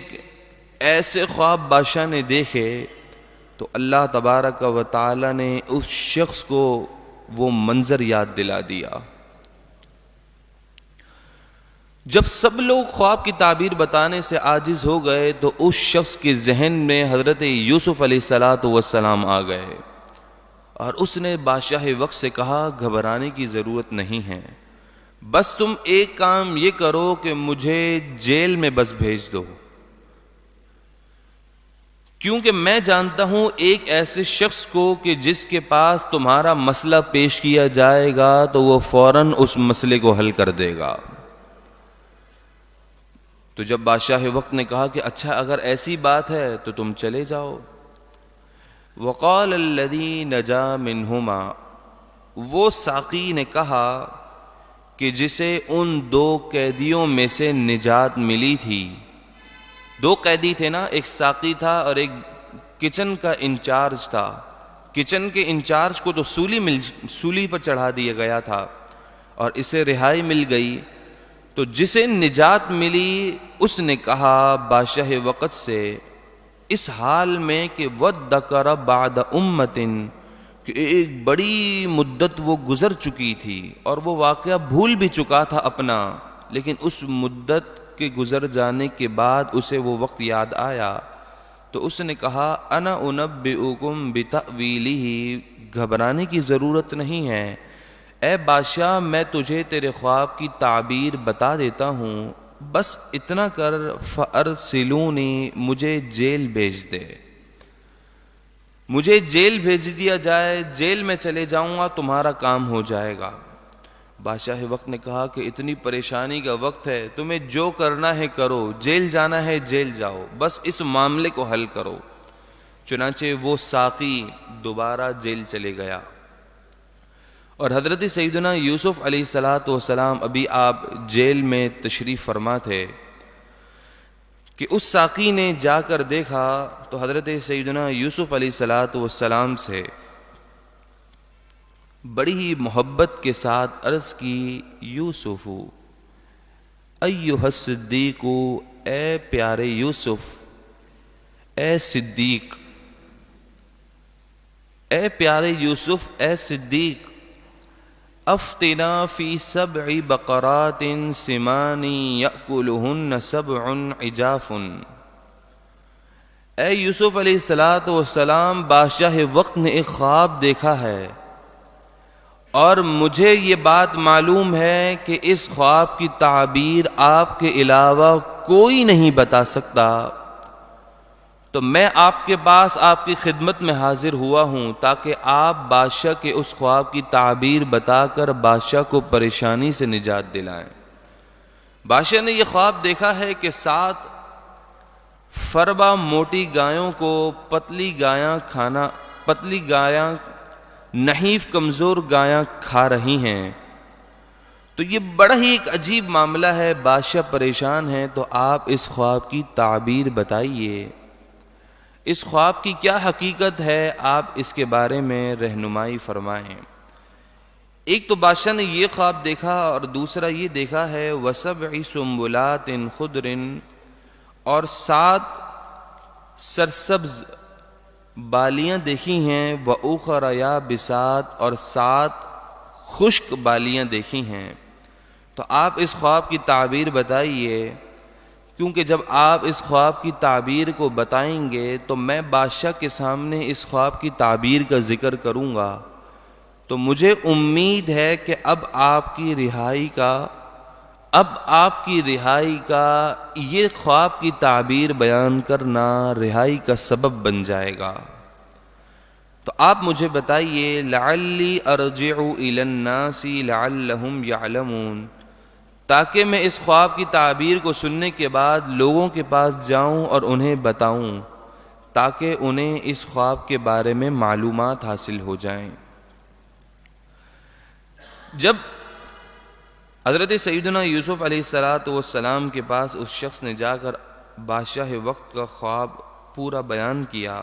ایسے خواب بادشاہ نے دیکھے تو اللہ تبارک و تعالی نے اس شخص کو وہ منظر یاد دلا دیا۔ جب سب لوگ خواب کی تعبیر بتانے سے عاجز ہو گئے تو اس شخص کے ذہن میں حضرت یوسف علیہ السلام آ گئے، اور اس نے بادشاہ وقت سے کہا گھبرانے کی ضرورت نہیں ہے، بس تم ایک کام یہ کرو کہ مجھے جیل میں بس بھیج دو، کیونکہ میں جانتا ہوں ایک ایسے شخص کو کہ جس کے پاس تمہارا مسئلہ پیش کیا جائے گا تو وہ فوراً اس مسئلے کو حل کر دے گا۔ تو جب بادشاہ وقت نے کہا کہ اچھا اگر ایسی بات ہے تو تم چلے جاؤ۔ وقال الذی نجا منہما، وہ ساقی نے کہا کہ جسے ان دو قیدیوں میں سے نجات ملی تھی، دو قیدی تھے نا، ایک ساقی تھا اور ایک کچن کا انچارج تھا، کچن کے انچارج کو تو سولی پر چڑھا دیا گیا تھا اور اسے رہائی مل گئی، تو جسے نجات ملی اس نے کہا بادشاہ وقت سے اس حال میں کہ وَذَّكَرَ بَعْدَ أُمَّةٍ، کہ ایک بڑی مدت وہ گزر چکی تھی اور وہ واقعہ بھول بھی چکا تھا اپنا، لیکن اس مدت کے گزر جانے کے بعد اسے وہ وقت یاد آیا، تو اس نے کہا انا انبئکم بتأویلہ، گھبرانے کی ضرورت نہیں ہے، اے بادشاہ میں تجھے تیرے خواب کی تعبیر بتا دیتا ہوں، بس اتنا کر فارسلونی، مجھے جیل بھیج دے، مجھے جیل بھیج دیا جائے، جیل میں چلے جاؤں گا تمہارا کام ہو جائے گا۔ بادشاہ وقت نے کہا کہ اتنی پریشانی کا وقت ہے، تمہیں جو کرنا ہے کرو، جیل جانا ہے جیل جاؤ، بس اس معاملے کو حل کرو۔ چنانچہ وہ ساقی دوبارہ جیل چلے گیا، اور حضرت سیدنا یوسف علیہ السلام ابھی آپ جیل میں تشریف فرما تھے کہ اس ساقی نے جا کر دیکھا تو حضرت سیدنا یوسف علیہ السلام سے بڑی ہی محبت کے ساتھ عرض کی، یوسف ایھا الصدیق، اے پیارے یوسف، اے صدیق، اے پیارے یوسف، اے صدیق، افتنا فی 7 بقرات سمان یأکلہن 7 عجاف۔ اے یوسف علیہ السلام، بادشاہ وقت نے ایک خواب دیکھا ہے اور مجھے یہ بات معلوم ہے کہ اس خواب کی تعبیر آپ کے علاوہ کوئی نہیں بتا سکتا، تو میں آپ کے پاس آپ کی خدمت میں حاضر ہوا ہوں تاکہ آپ بادشاہ کے اس خواب کی تعبیر بتا کر بادشاہ کو پریشانی سے نجات دلائیں۔ بادشاہ نے یہ خواب دیکھا ہے کہ 7 فربا موٹی گایوں کو پتلی گایاں نحیف کمزور گایاں کھا رہی ہیں، تو یہ بڑا ہی ایک عجیب معاملہ ہے، بادشاہ پریشان ہے، تو آپ اس خواب کی تعبیر بتائیے، اس خواب کی کیا حقیقت ہے، آپ اس کے بارے میں رہنمائی فرمائیں۔ ایک تو بادشاہ نے یہ خواب دیکھا اور دوسرا یہ دیکھا ہے وَسَبْعِ سُنبُلَاتٍ خُضْرٍ، اور 7 سرسبز بالیاں دیکھی ہیں، وَأُخَرَ يَابِسَاتٍ، اور 7 خشک بالیاں دیکھی ہیں، تو آپ اس خواب کی تعبیر بتائیے، کیونکہ جب آپ اس خواب کی تعبیر کو بتائیں گے تو میں بادشاہ کے سامنے اس خواب کی تعبیر کا ذکر کروں گا، تو مجھے امید ہے کہ اب آپ کی رہائی کا یہ خواب کی تعبیر بیان کرنا رہائی کا سبب بن جائے گا، تو آپ مجھے بتائیے لعلی ارجع الی الناس لعلہم یعلمون، تاکہ میں اس خواب کی تعبیر کو سننے کے بعد لوگوں کے پاس جاؤں اور انہیں بتاؤں، تاکہ انہیں اس خواب کے بارے میں معلومات حاصل ہو جائیں۔ جب حضرت سیدنا یوسف علیہ السلام کے پاس اس شخص نے جا کر بادشاہ وقت کا خواب پورا بیان کیا.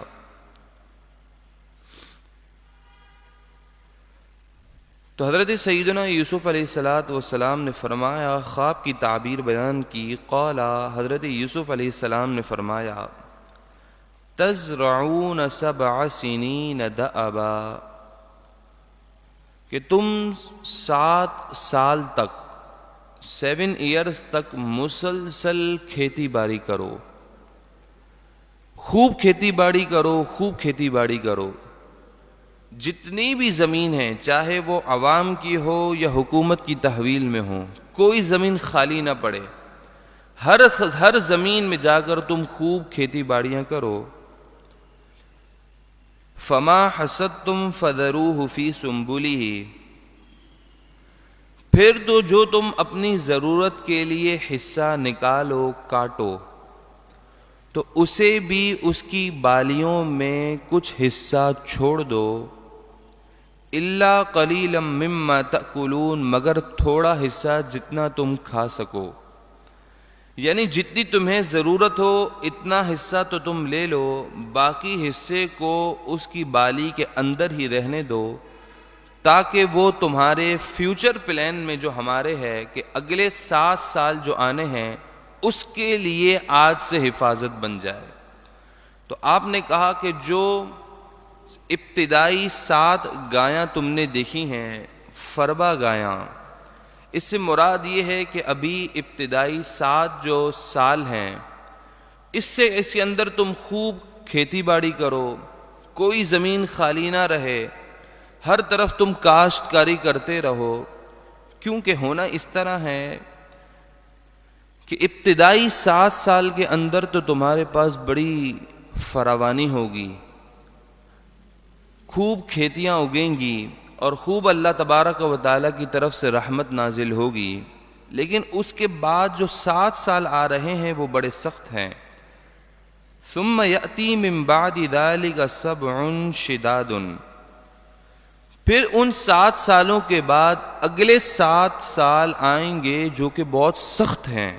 تو حضرت سیدنا یوسف علیہ السلام نے فرمایا، خواب کی تعبیر بیان کی. قال، حضرت یوسف علیہ السلام نے فرمایا، تزرعون 7 سنین دأبا، کہ تم 7 سال تک 7 ایئرز تک مسلسل کھیتی باڑی کرو، خوب کھیتی باڑی کرو، خوب کھیتی باڑی کرو. جتنی بھی زمین ہے، چاہے وہ عوام کی ہو یا حکومت کی تحویل میں ہو، کوئی زمین خالی نہ پڑے. ہر زمین میں جا کر تم خوب کھیتی باڑیاں کرو. فما حصدتم فذروه فی سنبلہ، پھر تو جو تم اپنی ضرورت کے لیے حصہ نکالو، کاٹو، تو اسے بھی اس کی بالیوں میں کچھ حصہ چھوڑ دو. الا قلیلا مما تأکلون، مگر تھوڑا حصہ جتنا تم کھا سکو. یعنی جتنی تمہیں ضرورت ہو اتنا حصہ تو تم لے لو، باقی حصے کو اس کی بالی کے اندر ہی رہنے دو، تاکہ وہ تمہارے فیوچر پلان میں جو ہمارے ہے کہ اگلے 7 سال جو آنے ہیں اس کے لیے آج سے حفاظت بن جائے. تو آپ نے کہا کہ جو ابتدائی 7 گایاں تم نے دیکھی ہیں، فربا گایاں، اس سے مراد یہ ہے کہ ابھی ابتدائی 7 جو سال ہیں اس کے اندر تم خوب کھیتی باڑی کرو، کوئی زمین خالی نہ رہے، ہر طرف تم کاشتکاری کرتے رہو. کیونکہ ہونا اس طرح ہے کہ ابتدائی 7 سال کے اندر تو تمہارے پاس بڑی فراوانی ہوگی، خوب کھیتیاں اگیں گی اور خوب اللہ تبارک و تعالیٰ کی طرف سے رحمت نازل ہوگی. لیکن اس کے بعد جو 7 سال آ رہے ہیں وہ بڑے سخت ہیں. ثم یأتی من بعد ذلک 7 شداد، پھر ان 7 سالوں کے بعد اگلے 7 سال آئیں گے جو کہ بہت سخت ہیں.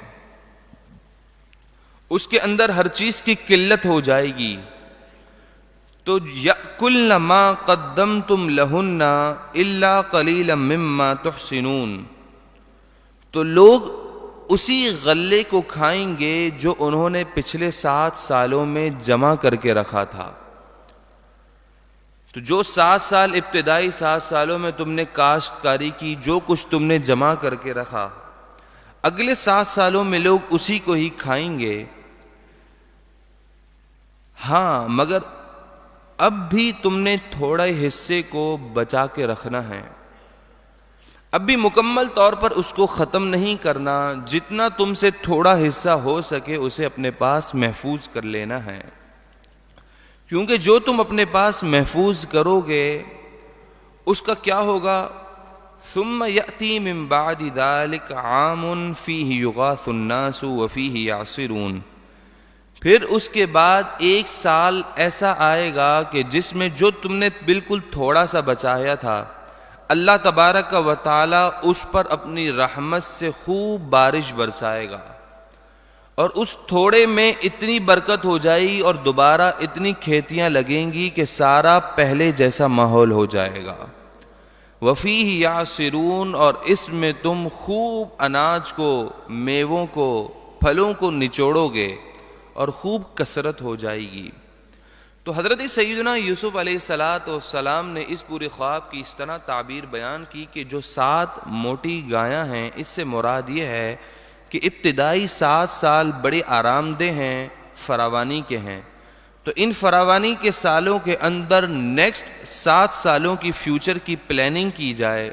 اس کے اندر ہر چیز کی قلت ہو جائے گی. تو یأکلن ما قدمتم لہن الا قلیلا مما تحسنون، تو لوگ اسی غلے کو کھائیں گے جو انہوں نے پچھلے 7 سالوں میں جمع کر کے رکھا تھا. تو جو 7 سال ابتدائی 7 سالوں میں تم نے کاشتکاری کی، جو کچھ تم نے جمع کر کے رکھا، اگلے 7 سالوں میں لوگ اسی کو ہی کھائیں گے. ہاں، مگر اب بھی تم نے تھوڑے حصے کو بچا کے رکھنا ہے، اب بھی مکمل طور پر اس کو ختم نہیں کرنا. جتنا تم سے تھوڑا حصہ ہو سکے اسے اپنے پاس محفوظ کر لینا ہے. کیونکہ جو تم اپنے پاس محفوظ کرو گے اس کا کیا ہوگا؟ ثم یأتی من بعد ذلک عام فیہ یغاث الناس وفیہ یعصرون، پھر اس کے بعد 1 سال ایسا آئے گا کہ جس میں جو تم نے بالکل تھوڑا سا بچایا تھا، اللہ تبارک و تعالی اس پر اپنی رحمت سے خوب بارش برسائے گا، اور اس تھوڑے میں اتنی برکت ہو جائے گی اور دوبارہ اتنی کھیتیاں لگیں گی کہ سارا پہلے جیسا ماحول ہو جائے گا. وفیہ یعصرون، اور اس میں تم خوب اناج کو، میووں کو، پھلوں کو نچوڑو گے اور خوب کثرت ہو جائے گی. تو حضرت سیدنا یوسف علیہ السلام نے اس پورے خواب کی اس طرح تعبیر بیان کی کہ جو 7 موٹی گایاں ہیں، اس سے مراد یہ ہے کہ ابتدائی 7 سال بڑے آرام دہ ہیں، فراوانی کے ہیں. تو ان فراوانی کے سالوں کے اندر نیکسٹ 7 سالوں کی فیوچر کی پلاننگ کی جائے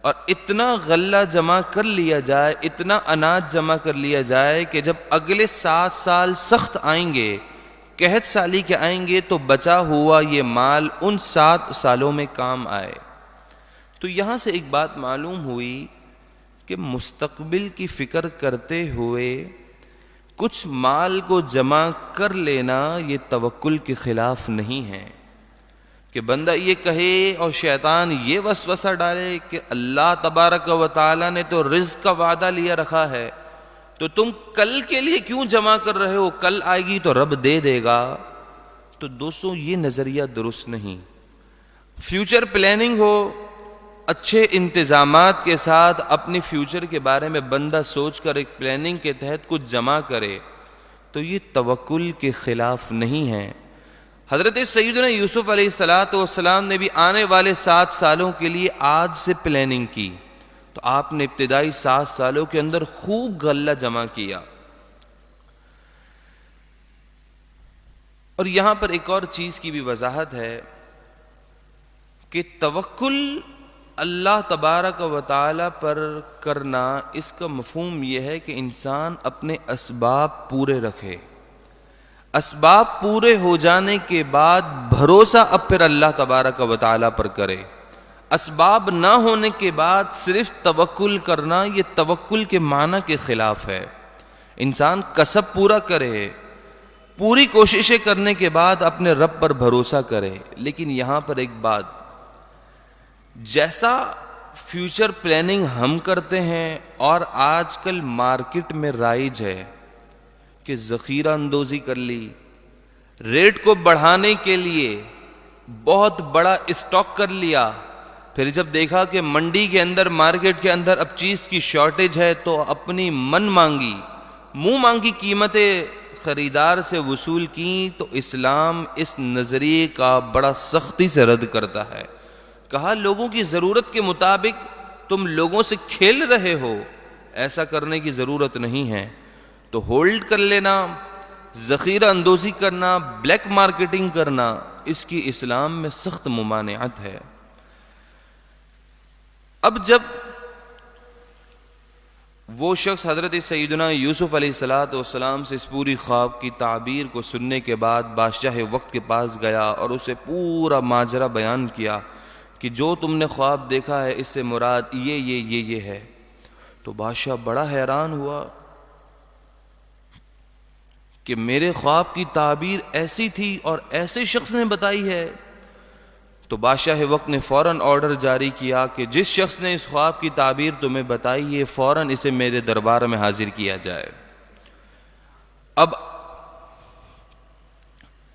اور اتنا غلہ جمع کر لیا جائے، اتنا اناج جمع کر لیا جائے کہ جب اگلے 7 سال سخت آئیں گے، قحط سالی کے آئیں گے، تو بچا ہوا یہ مال ان 7 سالوں میں کام آئے. تو یہاں سے ایک بات معلوم ہوئی کہ مستقبل کی فکر کرتے ہوئے کچھ مال کو جمع کر لینا یہ توکل کے خلاف نہیں ہے. کہ بندہ یہ کہے اور شیطان یہ وسوسہ ڈالے کہ اللہ تبارک و تعالیٰ نے تو رزق کا وعدہ لیا رکھا ہے، تو تم کل کے لیے کیوں جمع کر رہے ہو؟ کل آئے گی تو رب دے دے گا۔ تو دوستوں یہ نظریہ درست نہیں۔ فیوچر پلاننگ ہو، اچھے انتظامات کے ساتھ اپنی فیوچر کے بارے میں بندہ سوچ کر ایک پلاننگ کے تحت کچھ جمع کرے، تو یہ توکل کے خلاف نہیں ہے۔ حضرت سیدنا یوسف علیہ السلام نے بھی آنے والے 7 سالوں کے لیے آج سے پلاننگ کی، تو آپ نے ابتدائی 7 سالوں کے اندر خوب غلہ جمع کیا۔ اور یہاں پر ایک اور چیز کی بھی وضاحت ہے کہ توکل اللہ تبارک و تعالی پر کرنا، اس کا مفہوم یہ ہے کہ انسان اپنے اسباب پورے رکھے، اسباب پورے ہو جانے کے بعد بھروسہ اب پھر اللہ تبارک و تعالی پر کرے۔ اسباب نہ ہونے کے بعد صرف توکل کرنا، یہ توکل کے معنی کے خلاف ہے۔ انسان کسب پورا کرے، پوری کوششیں کرنے کے بعد اپنے رب پر بھروسہ کرے۔ لیکن یہاں پر ایک بات، جیسا فیوچر پلاننگ ہم کرتے ہیں اور آج کل مارکیٹ میں رائج ہے کہ ذخیرہ اندوزی کر لی، ریٹ کو بڑھانے کے لیے بہت بڑا اسٹاک کر لیا، پھر جب دیکھا کہ منڈی کے اندر، مارکیٹ کے اندر اب چیز کی شارٹیج ہے، تو اپنی من مانگی، منہ مانگی قیمتیں خریدار سے وصول کی، تو اسلام اس نظریے کا بڑا سختی سے رد کرتا ہے۔ کہا لوگوں کی ضرورت کے مطابق تم لوگوں سے کھیل رہے ہو، ایسا کرنے کی ضرورت نہیں ہے۔ تو ہولڈ کر لینا، ذخیرہ اندوزی کرنا، بلیک مارکیٹنگ کرنا، اس کی اسلام میں سخت ممانعت ہے۔ اب جب وہ شخص حضرت سیدنا یوسف علیہ السلام سے اس پوری خواب کی تعبیر کو سننے کے بعد بادشاہ وقت کے پاس گیا اور اسے پورا ماجرا بیان کیا کہ جو تم نے خواب دیکھا ہے اس سے مراد یہ ہے، تو بادشاہ بڑا حیران ہوا کہ میرے خواب کی تعبیر ایسی تھی اور ایسے شخص نے بتائی ہے۔ تو بادشاہ وقت نے فوراً آرڈر جاری کیا کہ جس شخص نے اس خواب کی تعبیر تمہیں بتائی ہے، فوراً اسے میرے دربار میں حاضر کیا جائے۔ اب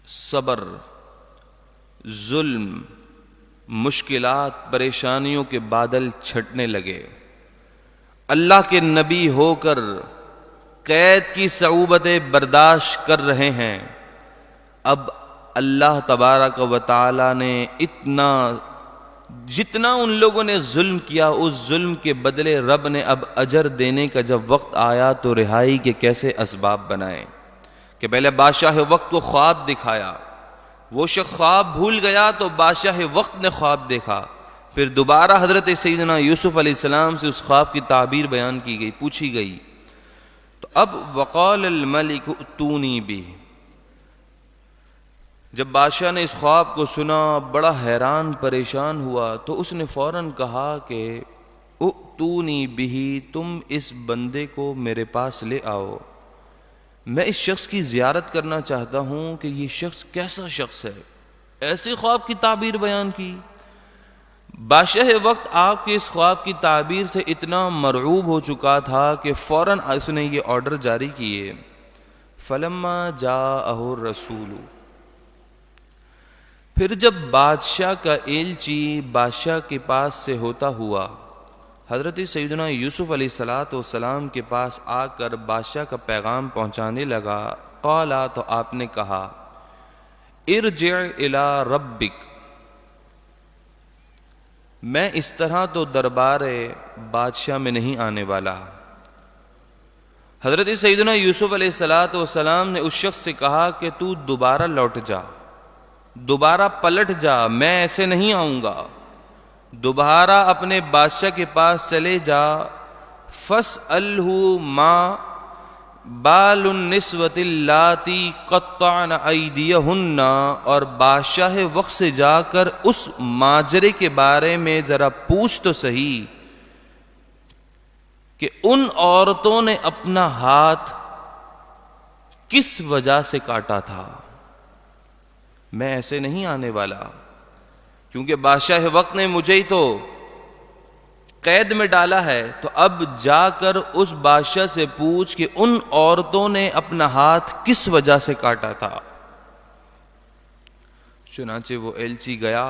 صبر، ظلم، مشکلات، پریشانیوں کے بادل چھٹنے لگے۔ اللہ کے نبی ہو کر قید کی صعوبتیں برداشت کر رہے ہیں۔ اب اللہ تبارک و تعالی نے جتنا ان لوگوں نے ظلم کیا، اس ظلم کے بدلے رب نے اب اجر دینے کا جب وقت آیا تو رہائی کے کیسے اسباب بنائے کہ پہلے بادشاہ وقت کو خواب دکھایا، وہ شخص خواب بھول گیا تو بادشاہ وقت نے خواب دیکھا، پھر دوبارہ حضرت سیدنا یوسف علیہ السلام سے اس خواب کی تعبیر بیان کی گئی، پوچھی گئی۔ تو اب وقال الملک ائتونی بہ، جب بادشاہ نے اس خواب کو سنا، بڑا حیران پریشان ہوا، تو اس نے فوراً کہا کہ ائتونی بہ، تم اس بندے کو میرے پاس لے آؤ، میں اس شخص کی زیارت کرنا چاہتا ہوں کہ یہ شخص کیسا شخص ہے، ایسے خواب کی تعبیر بیان کی۔ بادشاہ وقت آپ کے اس خواب کی تعبیر سے اتنا مرعوب ہو چکا تھا کہ فوراً اس نے یہ آرڈر جاری کیے، فلما جاءہ الرسول، پھر جب بادشاہ کا ایلچی بادشاہ کے پاس سے ہوتا ہوا حضرت سیدنا یوسف علیہ السلام کے پاس آ کر بادشاہ کا پیغام پہنچانے لگا، قالا، تو آپ نے کہا، ارجع الی ربک، میں اس طرح تو دربار بادشاہ میں نہیں آنے والا۔ حضرت سیدنا یوسف علیہ السلام نے اس شخص سے کہا کہ تو دوبارہ لوٹ جا، دوبارہ پلٹ جا، میں ایسے نہیں آؤں گا، دوبارہ اپنے بادشاہ کے پاس چلے جا، فَاسْأَلْهُ مَا بَالُ النِّسْوَةِ اللَّاتِي قَطَّعْنَ أَيْدِيَهُنَّ، اور بادشاہ وقت سے جا کر اس ماجرے کے بارے میں ذرا پوچھ تو صحیح کہ ان عورتوں نے اپنا ہاتھ کس وجہ سے کاٹا تھا، میں ایسے نہیں آنے والا۔ کیونکہ بادشاہ وقت نے مجھے ہی تو قید میں ڈالا ہے، تو اب جا کر اس بادشاہ سے پوچھ کہ ان عورتوں نے اپنا ہاتھ کس وجہ سے کاٹا تھا۔ چنانچہ وہ ایلچی گیا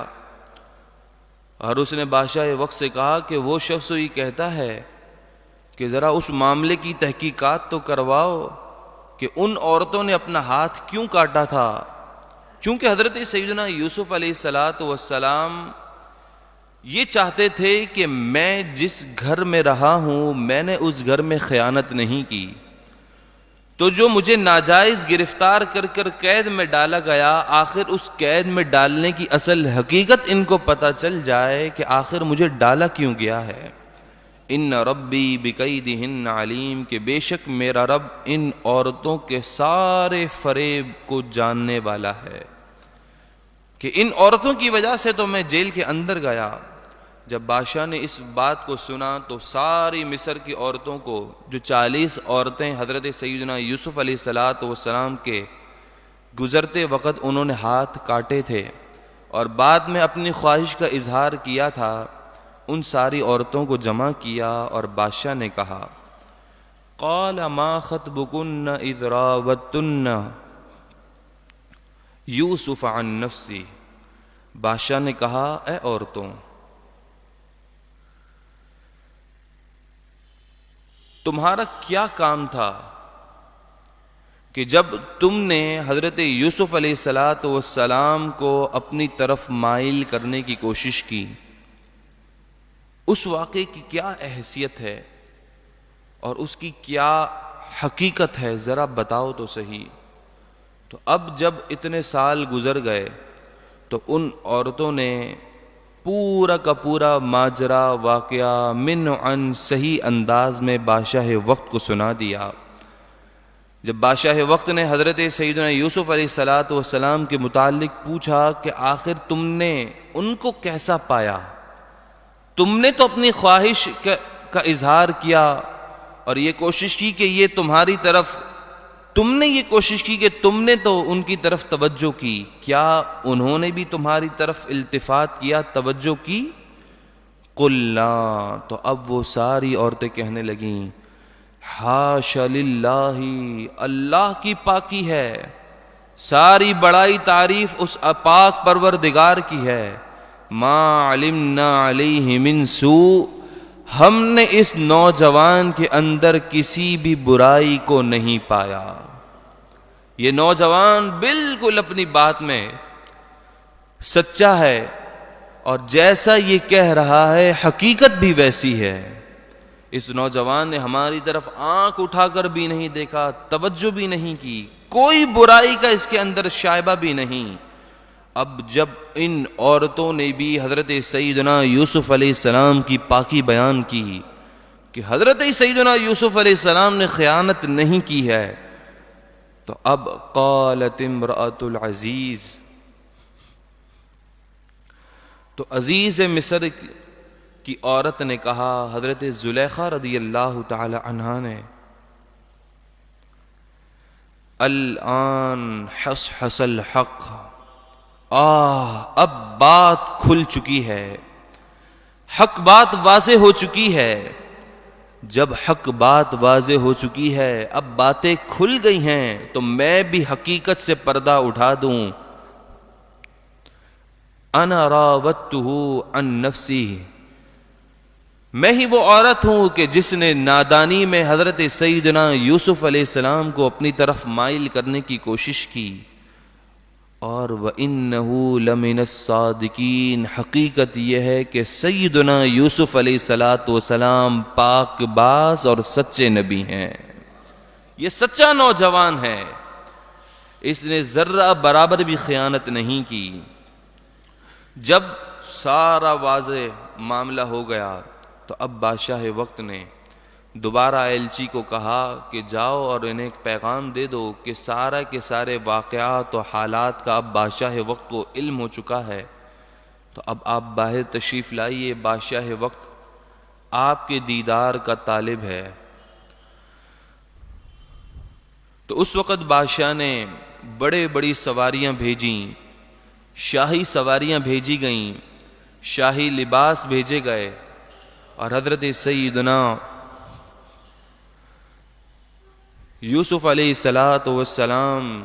اور اس نے بادشاہ وقت سے کہا کہ وہ شخص یہ کہتا ہے کہ ذرا اس معاملے کی تحقیقات تو کرواؤ کہ ان عورتوں نے اپنا ہاتھ کیوں کاٹا تھا۔ چونکہ حضرت سیدنا یوسف علیہ السلام یہ چاہتے تھے کہ میں جس گھر میں رہا ہوں میں نے اس گھر میں خیانت نہیں کی، تو جو مجھے ناجائز گرفتار کر کر قید میں ڈالا گیا، آخر اس قید میں ڈالنے کی اصل حقیقت ان کو پتہ چل جائے کہ آخر مجھے ڈالا کیوں گیا ہے۔ ان ربی بکیدہن علیم، کہ بے شک میرا رب ان عورتوں کے سارے فریب کو جاننے والا ہے، کہ ان عورتوں کی وجہ سے تو میں جیل کے اندر گیا۔ جب بادشاہ نے اس بات کو سنا تو ساری مصر کی عورتوں کو، جو 40 عورتیں حضرت سیدنا یوسف علیہ السلام کے گزرتے وقت انہوں نے ہاتھ کاٹے تھے اور بعد میں اپنی خواہش کا اظہار کیا تھا، ان ساری عورتوں کو جمع کیا اور بادشاہ نے کہا قال ما خطبکن اذ راوتن یوسف عن نفسی۔ بادشاہ نے کہا اے عورتوں، تمہارا کیا کام تھا کہ جب تم نے حضرت یوسف علیہ السلام کو اپنی طرف مائل کرنے کی کوشش کی، اس واقعے کی کیا حیثیت ہے اور اس کی کیا حقیقت ہے، ذرا بتاؤ تو صحیح۔ تو اب جب اتنے سال گزر گئے تو ان عورتوں نے پورا کا پورا ماجرا واقعہ من عن صحیح انداز میں بادشاہ وقت کو سنا دیا۔ جب بادشاہ وقت نے حضرت سیدنا یوسف علیہ السلام کے متعلق پوچھا کہ آخر تم نے ان کو کیسا پایا، تم نے تو اپنی خواہش کا اظہار کیا اور یہ کوشش کی کہ یہ تمہاری طرف، تم نے یہ کوشش کی کہ تم نے تو ان کی طرف توجہ کی، کیا انہوں نے بھی تمہاری طرف التفات کیا، توجہ کی؟ قل لا، تو اب وہ ساری عورتیں کہنے لگیں حاشا للہ، اللہ کی پاکی ہے، ساری بڑائی تعریف اس پاک پروردگار کی ہے، ما علمنا علیہ من سوء، ہم نے اس نوجوان کے اندر کسی بھی برائی کو نہیں پایا۔ یہ نوجوان بالکل اپنی بات میں سچا ہے اور جیسا یہ کہہ رہا ہے حقیقت بھی ویسی ہے۔ اس نوجوان نے ہماری طرف آنکھ اٹھا کر بھی نہیں دیکھا، توجہ بھی نہیں کی، کوئی برائی کا اس کے اندر شائبہ بھی نہیں۔ اب جب ان عورتوں نے بھی حضرت سیدنا یوسف علیہ السلام کی پاکی بیان کی کہ حضرت سیدنا یوسف علیہ السلام نے خیانت نہیں کی ہے، تو اب قالت امرأۃ العزیز، تو عزیز مصر کی عورت نے کہا، حضرت زلیخا رضی اللہ تعالی عنہا نے، الآن حصحص الحق، اب بات کھل چکی ہے، حق بات واضح ہو چکی ہے۔ جب حق بات واضح ہو چکی ہے، اب باتیں کھل گئی ہیں، تو میں بھی حقیقت سے پردہ اٹھا دوں۔ انا راودتہ عن نفسی، میں ہی وہ عورت ہوں کہ جس نے نادانی میں حضرت سیدنا یوسف علیہ السلام کو اپنی طرف مائل کرنے کی کوشش کی، اور وَإِنَّهُ لَمِنَ الصَّادِقِينَ، حقیقت یہ ہے کہ سیدنا یوسف علیہ السلام پاک باز اور سچے نبی ہیں، یہ سچا نوجوان ہے، اس نے ذرہ برابر بھی خیانت نہیں کی۔ جب سارا واضح معاملہ ہو گیا تو اب بادشاہ وقت نے دوبارہ ایلچی کو کہا کہ جاؤ اور انہیں ایک پیغام دے دو کہ سارا کے سارے واقعات و حالات کا اب بادشاہ وقت کو علم ہو چکا ہے، تو اب آپ باہر تشریف لائیے، بادشاہ وقت آپ کے دیدار کا طالب ہے۔ تو اس وقت بادشاہ نے بڑی سواریاں بھیجیں، شاہی سواریاں بھیجی گئیں، شاہی لباس بھیجے گئے اور حضرت سیدنا یوسف علیہ السلام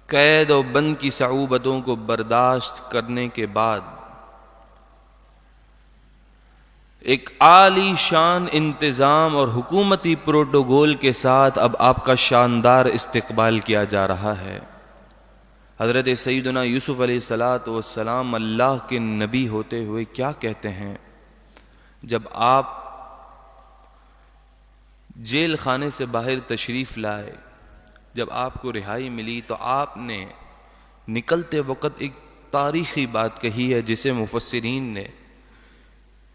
قید و بند کی صعوبتوں کو برداشت کرنے کے بعد ایک عالی شان انتظام اور حکومتی پروٹوکول کے ساتھ اب آپ کا شاندار استقبال کیا جا رہا ہے۔ حضرت سیدنا یوسف علیہ السلام اللہ کے نبی ہوتے ہوئے کیا کہتے ہیں؟ جب آپ جیل خانے سے باہر تشریف لائے، جب آپ کو رہائی ملی، تو آپ نے نکلتے وقت ایک تاریخی بات کہی ہے جسے مفسرین نے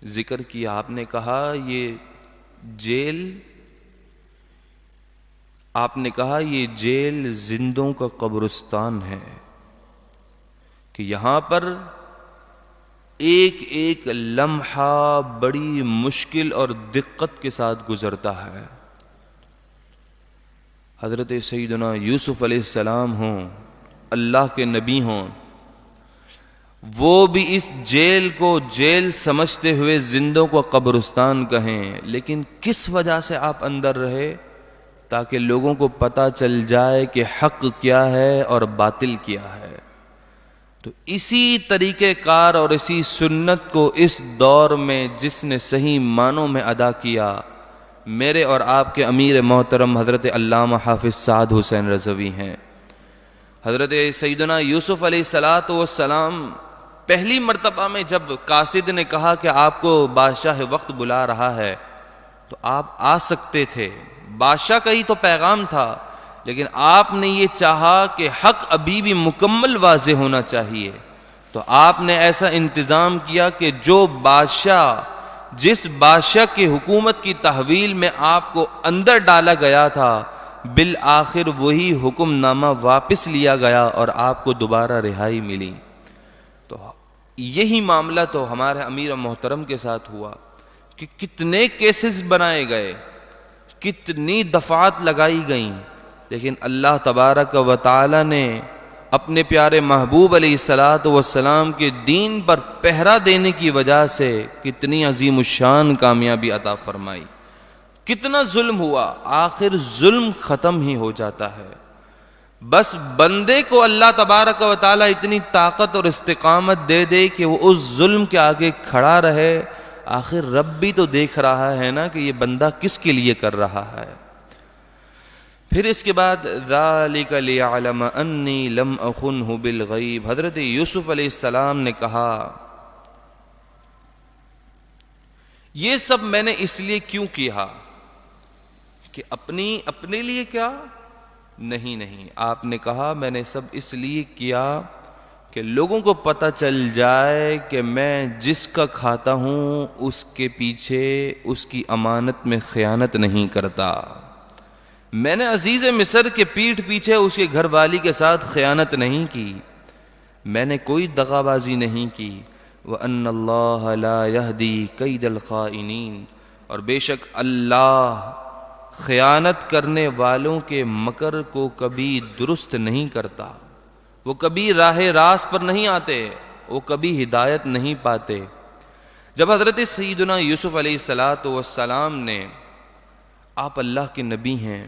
ذکر کیا۔ آپ نے کہا یہ جیل زندوں کا قبرستان ہے، کہ یہاں پر ایک ایک لمحہ بڑی مشکل اور دقت کے ساتھ گزرتا ہے۔ حضرت سیدنا یوسف علیہ السلام ہوں، اللہ کے نبی ہوں، وہ بھی اس جیل کو جیل سمجھتے ہوئے زندوں کو قبرستان کہیں، لیکن کس وجہ سے آپ اندر رہے؟ تاکہ لوگوں کو پتہ چل جائے کہ حق کیا ہے اور باطل کیا ہے۔ تو اسی طریقہ کار اور اسی سنت کو اس دور میں جس نے صحیح معنوں میں ادا کیا، میرے اور آپ کے امیر محترم حضرت علامہ حافظ سعد حسین رضوی ہیں۔ حضرت سیدنا یوسف علیہ السلام پہلی مرتبہ میں جب قاصد نے کہا کہ آپ کو بادشاہ وقت بلا رہا ہے تو آپ آ سکتے تھے، بادشاہ کا ہی تو پیغام تھا، لیکن آپ نے یہ چاہا کہ حق ابھی بھی مکمل واضح ہونا چاہیے، تو آپ نے ایسا انتظام کیا کہ جس بادشاہ کی حکومت کی تحویل میں آپ کو اندر ڈالا گیا تھا، بالآخر وہی حکم نامہ واپس لیا گیا اور آپ کو دوبارہ رہائی ملی۔ تو یہی معاملہ تو ہمارے امیر محترم کے ساتھ ہوا کہ کتنے کیسز بنائے گئے، کتنی دفعات لگائی گئیں، لیکن اللہ تبارک و تعالی نے اپنے پیارے محبوب علیہ السلام کے دین پر پہرا دینے کی وجہ سے کتنی عظیم الشان کامیابی عطا فرمائی۔ کتنا ظلم ہوا، آخر ظلم ختم ہی ہو جاتا ہے۔ بس بندے کو اللہ تبارک و تعالی اتنی طاقت اور استقامت دے دے کہ وہ اس ظلم کے آگے کھڑا رہے، آخر رب بھی تو دیکھ رہا ہے نا کہ یہ بندہ کس کے لیے کر رہا ہے۔ پھر اس کے بعد ذَلِكَ لِيَعْلَمَ أَنِّي لَمْ أَخُنْهُ بِالْغَيْبِ، حضرت یوسف علیہ السلام نے کہا یہ سب میں نے اس لیے کیوں کیا کہ اپنے لیے کیا؟ نہیں، آپ نے کہا میں نے سب اس لیے کیا کہ لوگوں کو پتہ چل جائے کہ میں جس کا کھاتا ہوں اس کے پیچھے اس کی امانت میں خیانت نہیں کرتا۔ میں نے عزیز مصر کے پیٹھ پیچھے اس کے گھر والی کے ساتھ خیانت نہیں کی، میں نے کوئی دغا بازی نہیں کی۔ وَأَنَّ اللَّهَ لَا يَهْدِي كَيْدَ الْخَائِنِينَ، اور بے شک اللہ خیانت کرنے والوں کے مکر کو کبھی درست نہیں کرتا، وہ کبھی راہ راست پر نہیں آتے، وہ کبھی ہدایت نہیں پاتے۔ جب حضرت سیدنا یوسف علیہ السلام نے، آپ اللہ کے نبی ہیں،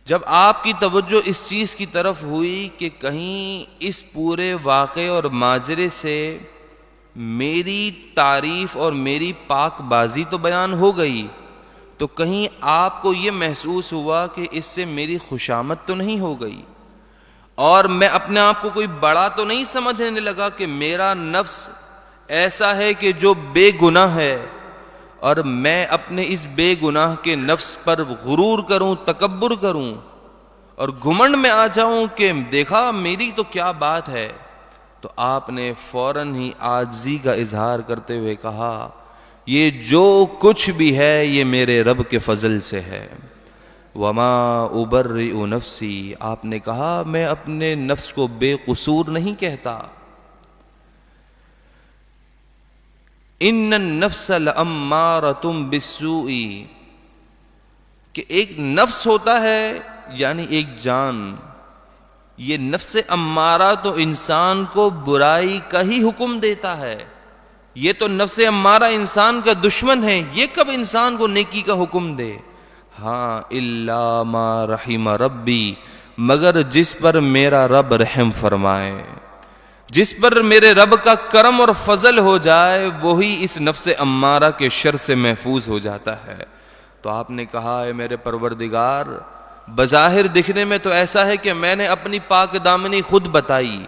جب آپ کی توجہ اس چیز کی طرف ہوئی کہ کہیں اس پورے واقعے اور ماجرے سے میری تعریف اور میری پاک بازی تو بیان ہو گئی، تو کہیں آپ کو یہ محسوس ہوا کہ اس سے میری خوشامد تو نہیں ہو گئی، اور میں اپنے آپ کو کوئی بڑا تو نہیں سمجھنے لگا کہ میرا نفس ایسا ہے کہ جو بے گناہ ہے، اور میں اپنے اس بے گناہ کے نفس پر غرور کروں، تکبر کروں اور گھمنڈ میں آ جاؤں کہ دیکھا میری تو کیا بات ہے، تو آپ نے فوراً ہی عاجزی کا اظہار کرتے ہوئے کہا یہ جو کچھ بھی ہے یہ میرے رب کے فضل سے ہے۔ وما ابرئ نفسی، آپ نے کہا میں اپنے نفس کو بے قصور نہیں کہتا۔ ان النفس لامارۃ بالسوء، کہ ایک نفس ہوتا ہے یعنی ایک جان، یہ نفس امارہ تو انسان کو برائی کا ہی حکم دیتا ہے، یہ تو نفس امارہ انسان کا دشمن ہے، یہ کب انسان کو نیکی کا حکم دے؟ ہاں الا ما رحم ربی، مگر جس پر میرا رب رحم فرمائے، جس پر میرے رب کا کرم اور فضل ہو جائے، وہی اس نفس امارہ کے شر سے محفوظ ہو جاتا ہے۔ تو آپ نے کہا اے میرے پروردگار، بظاہر دکھنے میں تو ایسا ہے کہ میں نے اپنی پاک دامنی خود بتائی،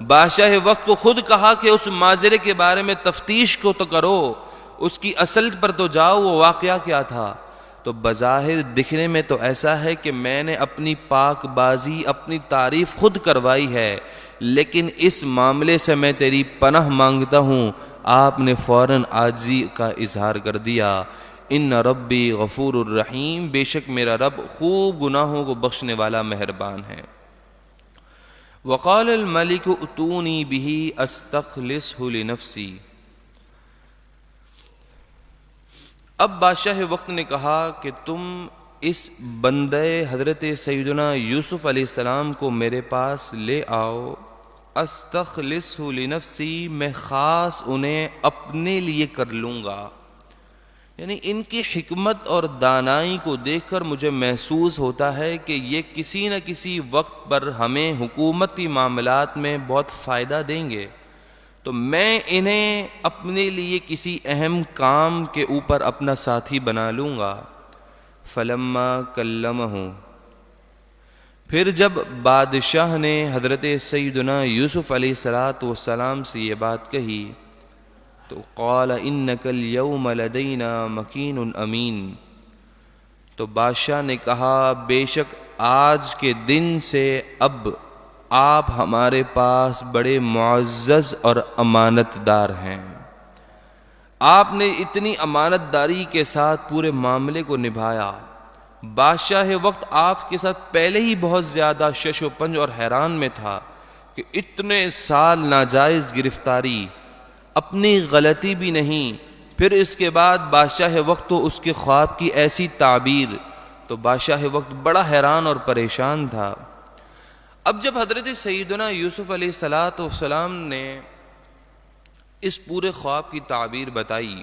بادشاہ وقت کو خود کہا کہ اس ماجرے کے بارے میں تفتیش کو تو کرو، اس کی اصل پر تو جاؤ، وہ واقعہ کیا تھا۔ تو بظاہر دکھنے میں تو ایسا ہے کہ میں نے اپنی پاک بازی، اپنی تعریف خود کروائی ہے، لیکن اس معاملے سے میں تیری پناہ مانگتا ہوں۔ آپ نے فوراً عاجزی کا اظہار کر دیا، ان ربی غفور الرحیم، بے شک میرا رب خوب گناہوں کو بخشنے والا مہربان ہے۔ وقال الملک اتونی بہ استخلصہ لنفسی، اب بادشاہ وقت نے کہا کہ تم اس بندے حضرت سیدنا یوسف علیہ السلام کو میرے پاس لے آؤ، استخلصہ لنفسی، میں خاص انہیں اپنے لیے کر لوں گا۔ یعنی ان کی حکمت اور دانائی کو دیکھ کر مجھے محسوس ہوتا ہے کہ یہ کسی نہ کسی وقت پر ہمیں حکومتی معاملات میں بہت فائدہ دیں گے، تو میں انہیں اپنے لیے کسی اہم کام کے اوپر اپنا ساتھی بنا لوں گا۔ فلما کلمہ، پھر جب بادشاہ نے حضرت سیدنا یوسف علیہ السلام سے یہ بات کہی تو قال انک الیوم لدینا مکین امین، تو بادشاہ نے کہا بے شک آج کے دن سے اب آپ ہمارے پاس بڑے معزز اور امانت دار ہیں۔ آپ نے اتنی امانت داری کے ساتھ پورے معاملے کو نبھایا۔ بادشاہ وقت آپ کے ساتھ پہلے ہی بہت زیادہ شش و پنج اور حیران میں تھا کہ اتنے سال ناجائز گرفتاری، اپنی غلطی بھی نہیں، پھر اس کے بعد بادشاہ وقت تو اس کے خواب کی ایسی تعبیر، تو بادشاہ وقت بڑا حیران اور پریشان تھا۔ اب جب حضرت سیدنا یوسف علیہ السلام نے اس پورے خواب کی تعبیر بتائی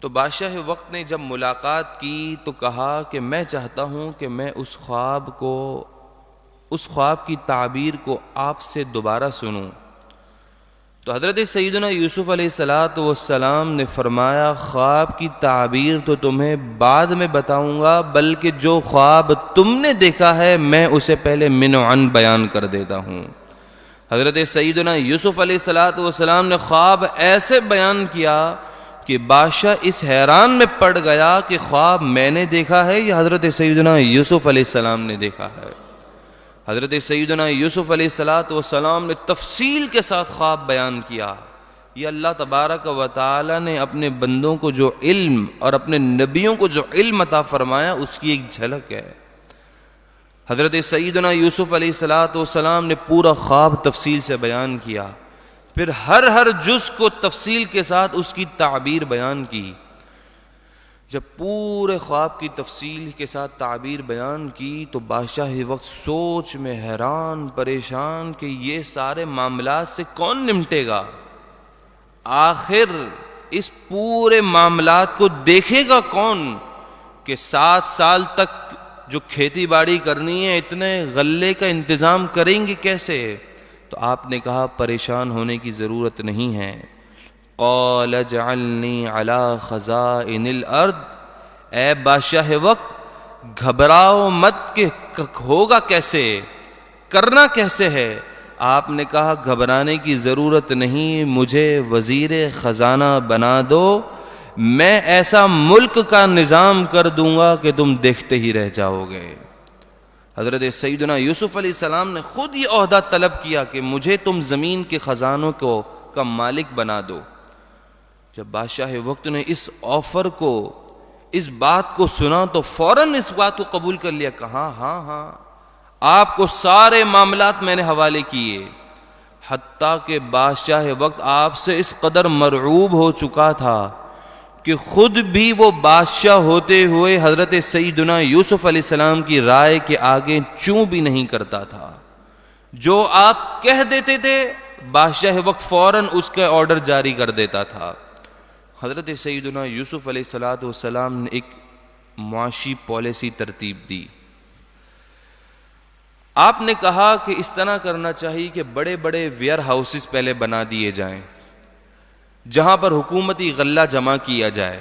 تو بادشاہ وقت نے جب ملاقات کی تو کہا کہ میں چاہتا ہوں کہ میں اس خواب کی تعبیر کو آپ سے دوبارہ سنوں۔ تو حضرت سیدنا یوسف علیہ السلام نے فرمایا خواب کی تعبیر تو تمہیں بعد میں بتاؤں گا، بلکہ جو خواب تم نے دیکھا ہے میں اسے پہلے من و عن بیان کر دیتا ہوں۔ حضرت سیدنا یوسف علیہ السلام نے خواب ایسے بیان کیا کہ بادشاہ اس حیران میں پڑ گیا کہ خواب میں نے دیکھا ہے یا حضرت سیدنا یوسف علیہ السلام نے دیکھا ہے۔ حضرت سیدنا یوسف علیہ السلام نے تفصیل کے ساتھ خواب بیان کیا۔ یہ اللہ تبارک و تعالی نے اپنے بندوں کو جو علم اور اپنے نبیوں کو جو علم عطا فرمایا اس کی ایک جھلک ہے۔ حضرت سیدنا یوسف علیہ السلام نے پورا خواب تفصیل سے بیان کیا، پھر ہر جز کو تفصیل کے ساتھ اس کی تعبیر بیان کی۔ جب پورے خواب کی تفصیل کے ساتھ تعبیر بیان کی تو بادشاہ وقت سوچ میں حیران پریشان کہ یہ سارے معاملات سے کون نمٹے گا، آخر اس پورے معاملات کو دیکھے گا کون کہ 7 سال تک جو کھیتی باڑی کرنی ہے اتنے غلے کا انتظام کریں گے کیسے؟ تو آپ نے کہا پریشان ہونے کی ضرورت نہیں ہے۔ قال اجعلنی علی خزائن الارض، اے بادشاہ وقت گھبراؤ مت کہ ہوگا کیسے، کرنا کیسے ہے۔ آپ نے کہا گھبرانے کی ضرورت نہیں، مجھے وزیر خزانہ بنا دو، میں ایسا ملک کا نظام کر دوں گا کہ تم دیکھتے ہی رہ جاؤ گے۔ حضرت سیدنا یوسف علیہ السلام نے خود یہ عہدہ طلب کیا کہ مجھے تم زمین کے خزانوں کا مالک بنا دو۔ جب بادشاہ وقت نے اس آفر کو، اس بات کو سنا تو فوراً اس بات کو قبول کر لیا، کہا ہاں آپ کو سارے معاملات میں نے حوالے کیے۔ حتیٰ کہ بادشاہ وقت آپ سے اس قدر مرعوب ہو چکا تھا کہ خود بھی وہ بادشاہ ہوتے ہوئے حضرت سیدنا یوسف علیہ السلام کی رائے کے آگے چوں بھی نہیں کرتا تھا۔ جو آپ کہہ دیتے تھے بادشاہ وقت فوراً اس کا آرڈر جاری کر دیتا تھا۔ حضرت سیدنا یوسف علیہ السلام نے ایک معاشی پالیسی ترتیب دی۔ آپ نے کہا کہ اس طرح کرنا چاہیے کہ بڑے بڑے ویئر ہاؤسز پہلے بنا دیے جائیں جہاں پر حکومتی غلہ جمع کیا جائے،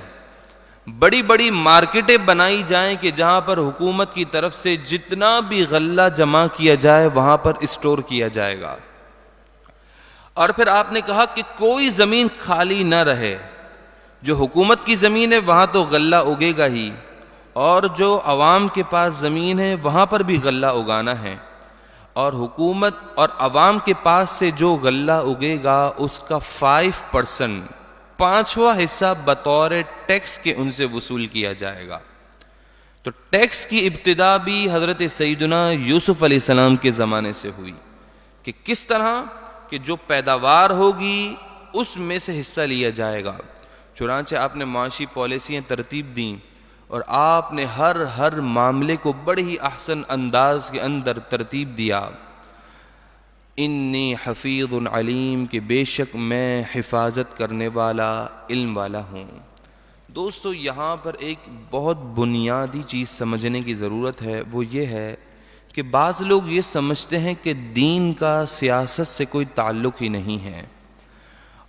بڑی بڑی مارکیٹیں بنائی جائیں کہ جہاں پر حکومت کی طرف سے جتنا بھی غلہ جمع کیا جائے وہاں پر اسٹور کیا جائے گا۔ اور پھر آپ نے کہا کہ کوئی زمین خالی نہ رہے، جو حکومت کی زمین ہے وہاں تو غلہ اگے گا ہی، اور جو عوام کے پاس زمین ہے وہاں پر بھی غلہ اگانا ہے، اور حکومت اور عوام کے پاس سے جو غلہ اگے گا اس کا 5%، 5واں حصہ بطور ٹیکس کے ان سے وصول کیا جائے گا۔ تو ٹیکس کی ابتدا بھی حضرت سیدنا یوسف علیہ السلام کے زمانے سے ہوئی کہ کس طرح کہ جو پیداوار ہوگی اس میں سے حصہ لیا جائے گا۔ چنانچہ آپ نے معاشی پالیسیاں ترتیب دیں اور آپ نے ہر معاملے کو بڑے ہی احسن انداز کے اندر ترتیب دیا۔ انی حفیظ علیم، کہ بے شک میں حفاظت کرنے والا، علم والا ہوں۔ دوستو، یہاں پر ایک بہت بنیادی چیز سمجھنے کی ضرورت ہے، وہ یہ ہے کہ بعض لوگ یہ سمجھتے ہیں کہ دین کا سیاست سے کوئی تعلق ہی نہیں ہے،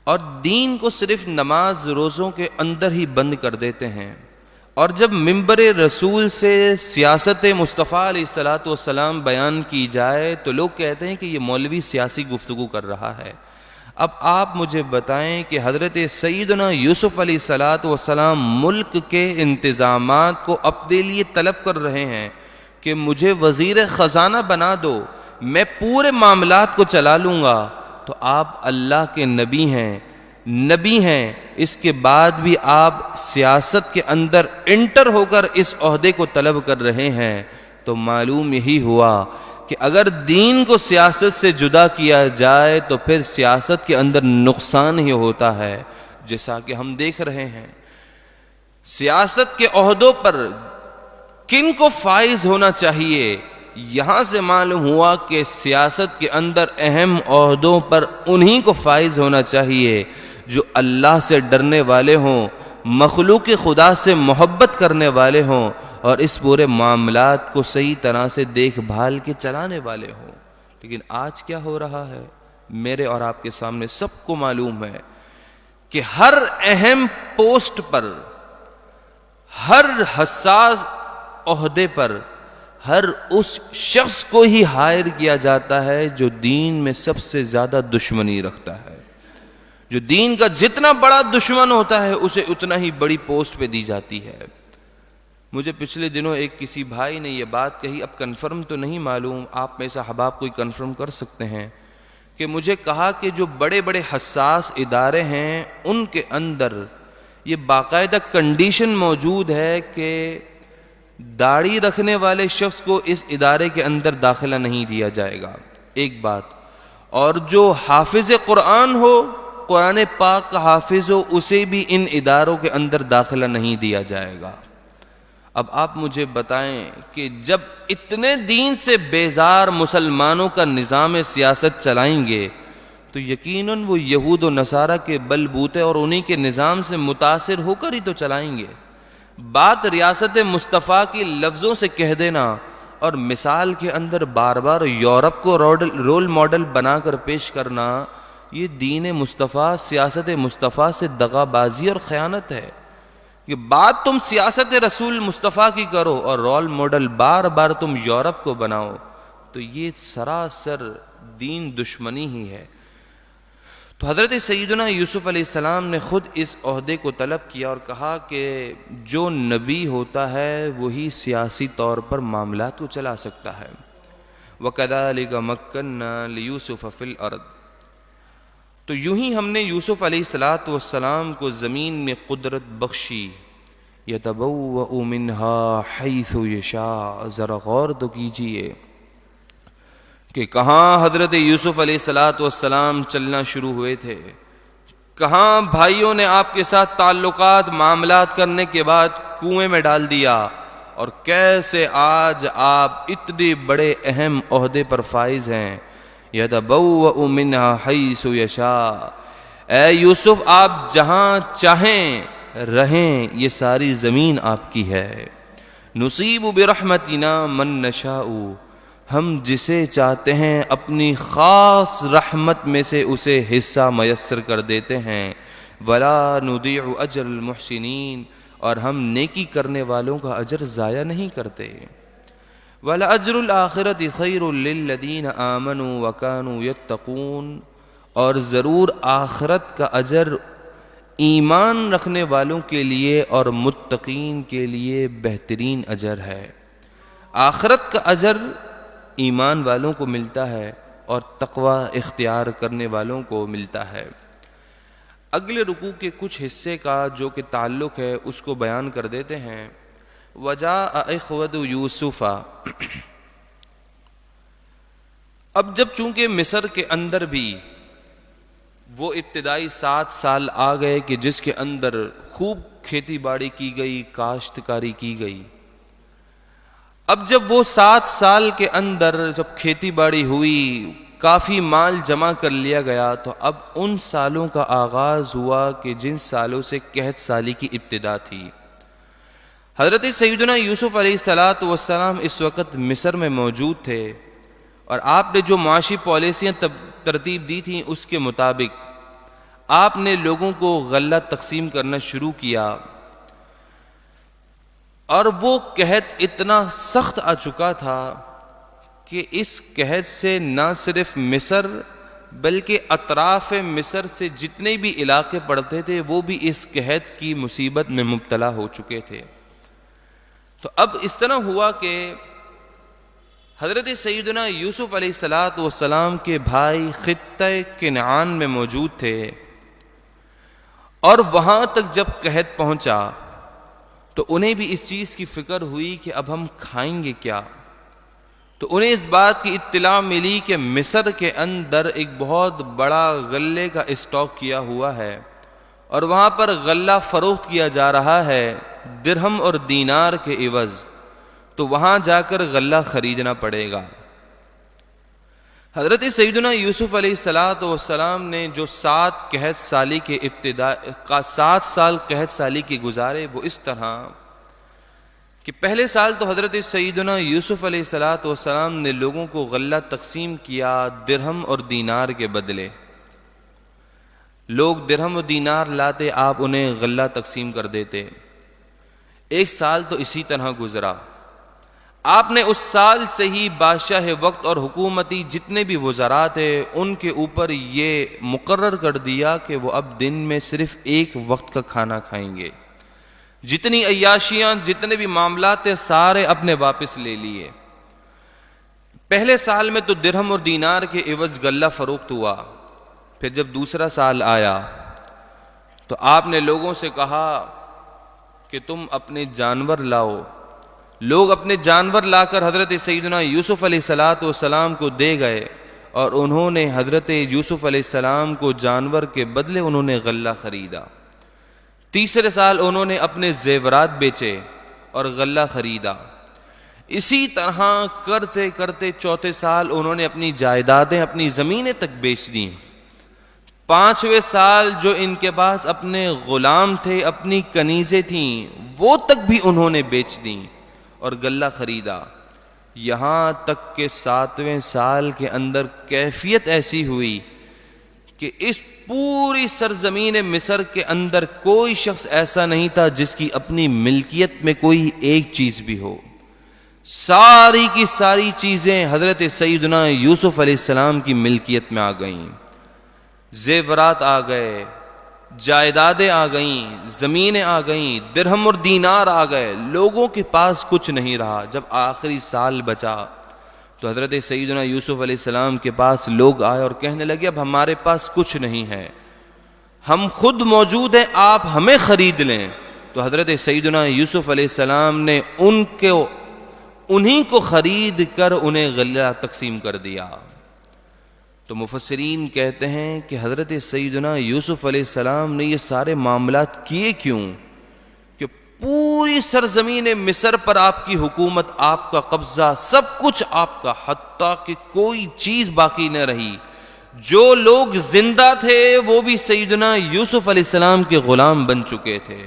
اور دین کو صرف نماز روزوں کے اندر ہی بند کر دیتے ہیں، اور جب منبر رسول سے سیاست مصطفیٰ علیہ السلام بیان کی جائے تو لوگ کہتے ہیں کہ یہ مولوی سیاسی گفتگو کر رہا ہے۔ اب آپ مجھے بتائیں کہ حضرت سیدنا یوسف علیہ السلام ملک کے انتظامات کو اپنے لیے طلب کر رہے ہیں کہ مجھے وزیر خزانہ بنا دو، میں پورے معاملات کو چلا لوں گا، تو آپ اللہ کے نبی ہیں، اس کے بعد بھی آپ سیاست کے اندر انٹر ہو کر اس عہدے کو طلب کر رہے ہیں۔ تو معلوم یہی ہوا کہ اگر دین کو سیاست سے جدا کیا جائے تو پھر سیاست کے اندر نقصان ہی ہوتا ہے، جیسا کہ ہم دیکھ رہے ہیں سیاست کے عہدوں پر کن کو فائز ہونا چاہیے۔ یہاں سے معلوم ہوا کہ سیاست کے اندر اہم عہدوں پر انہی کو فائز ہونا چاہیے جو اللہ سے ڈرنے والے ہوں، مخلوق خدا سے محبت کرنے والے ہوں، اور اس پورے معاملات کو صحیح طرح سے دیکھ بھال کے چلانے والے ہوں۔ لیکن آج کیا ہو رہا ہے، میرے اور آپ کے سامنے سب کو معلوم ہے کہ ہر اہم پوسٹ پر، ہر حساس عہدے پر، ہر اس شخص کو ہی ہائر کیا جاتا ہے جو دین میں سب سے زیادہ دشمنی رکھتا ہے۔ جو دین کا جتنا بڑا دشمن ہوتا ہے اسے اتنا ہی بڑی پوسٹ پہ دی جاتی ہے۔ مجھے پچھلے دنوں ایک کسی بھائی نے یہ بات کہی، اب کنفرم تو نہیں معلوم، آپ میں سے احباب کوئی کنفرم کر سکتے ہیں، کہ مجھے کہا کہ جو بڑے بڑے حساس ادارے ہیں ان کے اندر یہ باقاعدہ کنڈیشن موجود ہے کہ داڑھی رکھنے والے شخص کو اس ادارے کے اندر داخلہ نہیں دیا جائے گا، ایک بات، اور جو حافظ قرآن ہو، قرآن پاک کا حافظ ہو، اسے بھی ان اداروں کے اندر داخلہ نہیں دیا جائے گا۔ اب آپ مجھے بتائیں کہ جب اتنے دین سے بیزار مسلمانوں کا نظام سیاست چلائیں گے تو یقیناً وہ یہود و نصارہ کے بل بوتے اور انہی کے نظام سے متاثر ہو کر ہی تو چلائیں گے۔ بات ریاست مصطفیٰ کی لفظوں سے کہہ دینا اور مثال کے اندر بار بار یورپ کو رول ماڈل بنا کر پیش کرنا، یہ دین مصطفیٰ، سیاست مصطفیٰ سے دغا بازی اور خیانت ہے۔ کہ بات تم سیاست رسول مصطفیٰ کی کرو اور رول ماڈل بار بار تم یورپ کو بناؤ، تو یہ سراسر دین دشمنی ہی ہے۔ تو حضرت سیدنا یوسف علیہ السلام نے خود اس عہدے کو طلب کیا اور کہا کہ جو نبی ہوتا ہے وہی سیاسی طور پر معاملات کو چلا سکتا ہے۔ وَكَذَلِكَ مَكَّنَّا لِيُوسُفَ فِي الْأَرْضِ، تو یوں ہی ہم نے یوسف علیہ السلام کو زمین میں قدرت بخشی۔ يَتَبَوَّأُ مِنْهَا حَيْثُ يَشَاءُ، ذرا غور تو کیجئے کہ کہاں حضرت یوسف علیہ السلام چلنا شروع ہوئے تھے، کہاں بھائیوں نے آپ کے ساتھ تعلقات معاملات کرنے کے بعد کنویں میں ڈال دیا، اور کیسے آج آپ اتنے بڑے اہم عہدے پر فائز ہیں۔ یتبوأ منہا حیث یشاء، اے یوسف آپ جہاں چاہیں رہیں، یہ ساری زمین آپ کی ہے۔ نصیب برحمتنا من نشاء، ہم جسے چاہتے ہیں اپنی خاص رحمت میں سے اسے حصہ میسر کر دیتے ہیں۔ ولا نضيع اجر المحسنین، اور ہم نیکی کرنے والوں کا اجر ضائع نہیں کرتے۔ وَلَأَجْرُ الْآخِرَةِ خَيْرٌ لِّلَّذِينَ آمَنُوا وَكَانُوا يَتَّقُونَ، اور ضرور آخرت کا اجر ایمان رکھنے والوں کے لیے اور متقین کے لیے بہترین اجر ہے۔ آخرت کا اجر ایمان والوں کو ملتا ہے اور تقوی اختیار کرنے والوں کو ملتا ہے۔ اگلے رکوع کے کچھ حصے کا جو کہ تعلق ہے اس کو بیان کر دیتے ہیں۔ وَجَاءَ إِخْوَةُ یوسف، اب جب چونکہ مصر کے اندر بھی وہ ابتدائی 7 سال آ گئے کہ جس کے اندر خوب کھیتی باڑی کی گئی، کاشتکاری کی گئی، اب جب وہ 7 سال کے اندر جب کھیتی باڑی ہوئی، کافی مال جمع کر لیا گیا، تو اب ان سالوں کا آغاز ہوا کہ جن سالوں سے قحط سالی کی ابتدا تھی۔ حضرت سیدنا یوسف علیہ السلام اس وقت مصر میں موجود تھے، اور آپ نے جو معاشی پالیسیاں ترتیب دی تھیں اس کے مطابق آپ نے لوگوں کو غلہ تقسیم کرنا شروع کیا، اور وہ قحط اتنا سخت آ چکا تھا کہ اس قحط سے نہ صرف مصر بلکہ اطراف مصر سے جتنے بھی علاقے پڑتے تھے وہ بھی اس قحط کی مصیبت میں مبتلا ہو چکے تھے۔ تو اب اس طرح ہوا کہ حضرت سیدنا یوسف علیہ السلام کے بھائی خطہ کنعان میں موجود تھے، اور وہاں تک جب قحط پہنچا تو انہیں بھی اس چیز کی فکر ہوئی کہ اب ہم کھائیں گے کیا۔ تو انہیں اس بات کی اطلاع ملی کہ مصر کے اندر ایک بہت بڑا غلے کا اسٹاک کیا ہوا ہے، اور وہاں پر غلہ فروخت کیا جا رہا ہے درہم اور دینار کے عوض، تو وہاں جا کر غلہ خریدنا پڑے گا۔ حضرت سیدنا یوسف علیہ السلام نے جو 7 قحط سالی کے ابتدا کا 7 سال قحط سالی کے گزارے، وہ اس طرح کہ پہلے سال تو حضرت سیدنا یوسف علیہ السلام نے لوگوں کو غلہ تقسیم کیا درہم اور دینار کے بدلے۔ لوگ درہم اور دینار لاتے، آپ انہیں غلہ تقسیم کر دیتے۔ ایک سال تو اسی طرح گزرا۔ آپ نے اس سال سے ہی بادشاہ وقت اور حکومتی جتنے بھی وزراء تھے ان کے اوپر یہ مقرر کر دیا کہ وہ اب دن میں صرف ایک وقت کا کھانا کھائیں گے۔ جتنی عیاشیاں جتنے بھی معاملات تھے سارے اپنے واپس لے لیے۔ پہلے سال میں تو درہم اور دینار کے عوض غلہ فروخت ہوا، پھر جب دوسرا سال آیا تو آپ نے لوگوں سے کہا کہ تم اپنے جانور لاؤ۔ لوگ اپنے جانور لا کر حضرت سیدنا یوسف علیہ السلام کو دے گئے، اور انہوں نے حضرت یوسف علیہ السلام کو جانور کے بدلے انہوں نے غلہ خریدا۔ تیسرے سال انہوں نے اپنے زیورات بیچے اور غلہ خریدا۔ اسی طرح کرتے کرتے چوتھے سال انہوں نے اپنی جائیدادیں اپنی زمینیں تک بیچ دیں۔ 5ویں سال جو ان کے پاس اپنے غلام تھے، اپنی کنیزیں تھیں، وہ تک بھی انہوں نے بیچ دیں اور غلہ خریدا۔ یہاں تک کہ 7ویں سال کے اندر کیفیت ایسی ہوئی کہ اس پوری سرزمین مصر کے اندر کوئی شخص ایسا نہیں تھا جس کی اپنی ملکیت میں کوئی ایک چیز بھی ہو۔ ساری کی ساری چیزیں حضرت سیدنا یوسف علیہ السلام کی ملکیت میں آ گئیں۔ زیورات آ گئے، جائیدادیں آ گئیں، زمینیں آ گئیں، درہم اور دینار آ گئے، لوگوں کے پاس کچھ نہیں رہا۔ جب آخری سال بچا تو حضرت سیدنا یوسف علیہ السلام کے پاس لوگ آئے اور کہنے لگے اب ہمارے پاس کچھ نہیں ہے، ہم خود موجود ہیں، آپ ہمیں خرید لیں۔ تو حضرت سیدنا یوسف علیہ السلام نے انہیں کو خرید کر انہیں غلہ تقسیم کر دیا۔ تو مفسرین کہتے ہیں کہ حضرت سیدنا یوسف علیہ السلام نے یہ سارے معاملات کیے کیوں؟ کہ پوری سرزمین مصر پر آپ کی حکومت، آپ کا قبضہ، سب کچھ آپ کا، حتیٰ کہ کوئی چیز باقی نہ رہی۔ جو لوگ زندہ تھے وہ بھی سیدنا یوسف علیہ السلام کے غلام بن چکے تھے۔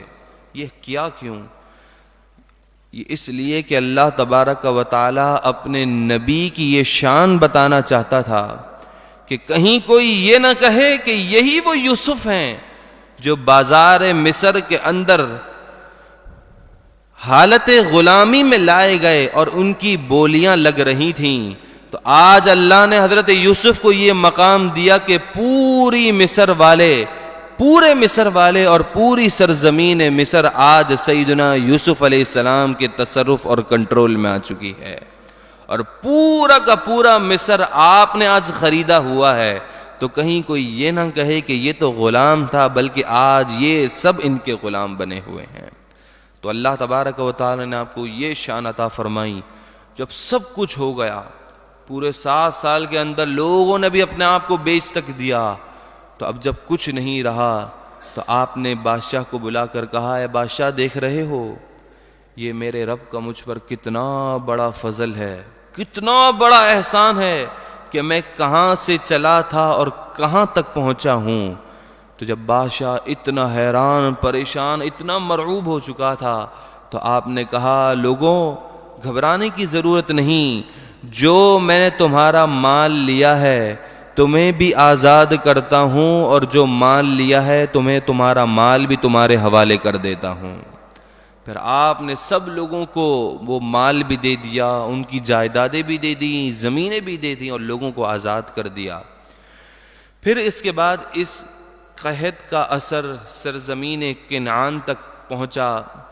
یہ کیا کیوں؟ یہ اس لیے کہ اللہ تبارک و تعالی اپنے نبی کی یہ شان بتانا چاہتا تھا کہ کہیں کوئی یہ نہ کہے کہ یہی وہ یوسف ہیں جو بازار مصر کے اندر حالت غلامی میں لائے گئے اور ان کی بولیاں لگ رہی تھیں۔ تو آج اللہ نے حضرت یوسف کو یہ مقام دیا کہ پورے مصر والے اور پوری سرزمین مصر آج سیدنا یوسف علیہ السلام کے تصرف اور کنٹرول میں آ چکی ہے، اور پورا کا پورا مصر آپ نے آج خریدا ہوا ہے۔ تو کہیں کوئی یہ نہ کہے کہ یہ تو غلام تھا، بلکہ آج یہ سب ان کے غلام بنے ہوئے ہیں۔ تو اللہ تبارک و تعالی نے آپ کو یہ شان عطا فرمائی۔ جب سب کچھ ہو گیا، پورے 7 سال کے اندر لوگوں نے بھی اپنے آپ کو بیچ تک دیا، تو اب جب کچھ نہیں رہا تو آپ نے بادشاہ کو بلا کر کہا، اے بادشاہ دیکھ رہے ہو یہ میرے رب کا مجھ پر کتنا بڑا فضل ہے، کتنا بڑا احسان ہے کہ میں کہاں سے چلا تھا اور کہاں تک پہنچا ہوں۔ تو جب بادشاہ اتنا حیران، پریشان، اتنا مرعوب ہو چکا تھا، تو آپ نے کہا، لوگوں گھبرانے کی ضرورت نہیں، جو میں نے تمہارا مال لیا ہے تمہیں بھی آزاد کرتا ہوں، اور جو مال لیا ہے تمہیں تمہارا مال بھی تمہارے حوالے کر دیتا ہوں۔ پھر آپ نے سب لوگوں کو وہ مال بھی دے دیا، ان کی جائیدادیں بھی دے دیں، زمینیں بھی دے دیں، اور لوگوں کو آزاد کر دیا۔ پھر اس کے بعد اس قحط کا اثر سرزمین کنعان تک پہنچا۔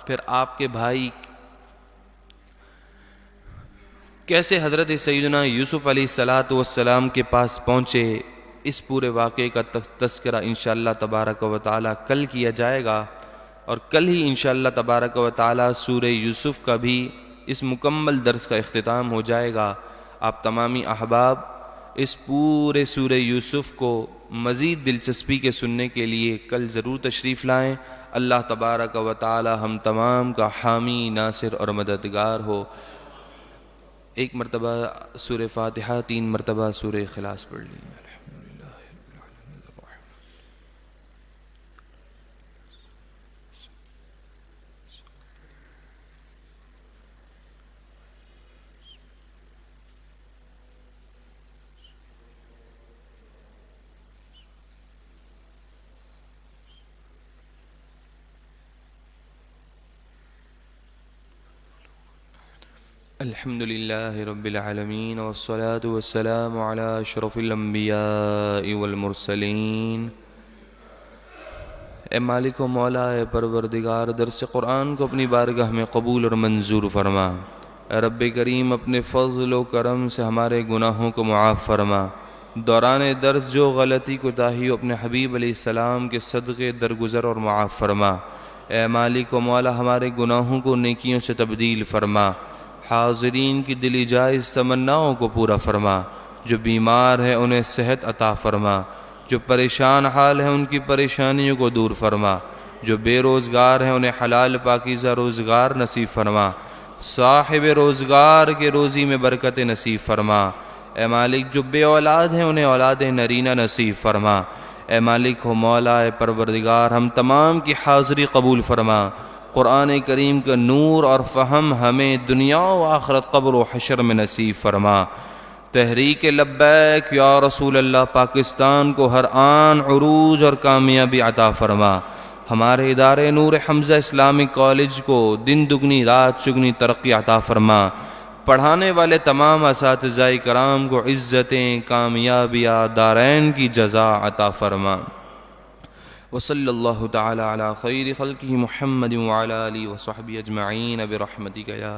پھر آپ کے بھائی کیسے حضرت سیدنا یوسف علیہ السلام کے پاس پہنچے، اس پورے واقعے کا تذکرہ انشاءاللہ تبارک و تعالی کل کیا جائے گا، اور کل ہی انشاءاللہ تبارک و تعالی سورہ یوسف کا بھی اس مکمل درس کا اختتام ہو جائے گا۔ آپ تمامی احباب اس پورے سورہ یوسف کو مزید دلچسپی کے سننے کے لیے کل ضرور تشریف لائیں۔ اللہ تبارک و تعالی ہم تمام کا حامی، ناصر اور مددگار ہو۔ ایک مرتبہ سورہ فاتحہ، 3 مرتبہ سورہ اخلاص پڑھ لیں۔ الحمد للہ رب العالمین، والصلاة والسلام علی اشرف الانبیاء والمرسلین۔ اے مالک و مولا، اے پروردگار، درس قرآن کو اپنی بارگاہ میں قبول اور منظور فرما۔ اے رب کریم، اپنے فضل و کرم سے ہمارے گناہوں کو معاف فرما۔ دوران درس جو غلطی کوتاہی اپنے حبیب علیہ السلام کے صدقے درگزر اور معاف فرما۔ اے مالک و مولا، ہمارے گناہوں کو نیکیوں سے تبدیل فرما۔ حاضرین کی دلی جائز تمناؤں کو پورا فرما۔ جو بیمار ہیں انہیں صحت عطا فرما۔ جو پریشان حال ہیں ان کی پریشانیوں کو دور فرما۔ جو بے روزگار ہیں انہیں حلال پاکیزہ روزگار نصیب فرما۔ صاحب روزگار کے روزی میں برکت نصیب فرما۔ اے مالک، جو بے اولاد ہیں انہیں اولاد نرینہ نصیب فرما۔ اے مالک و مولا، اے پروردگار، ہم تمام کی حاضری قبول فرما۔ قرآن کریم کا نور اور فہم ہمیں دنیا و آخرت، قبر و حشر میں نصیب فرما۔ تحریک لبیک یا رسول اللہ پاکستان کو ہر آن عروج اور کامیابی عطا فرما۔ ہمارے ادارے نور حمزہ اسلامک کالج کو دن دگنی رات چگنی ترقی عطا فرما۔ پڑھانے والے تمام اساتذہ کرام کو عزتیں، کامیابیاں، دارین کی جزا عطا فرما۔ وصلی اللہ تعالی علی خیر خلقہ محمد وعلی آلہ وصحبہ اجمعین برحمتک یا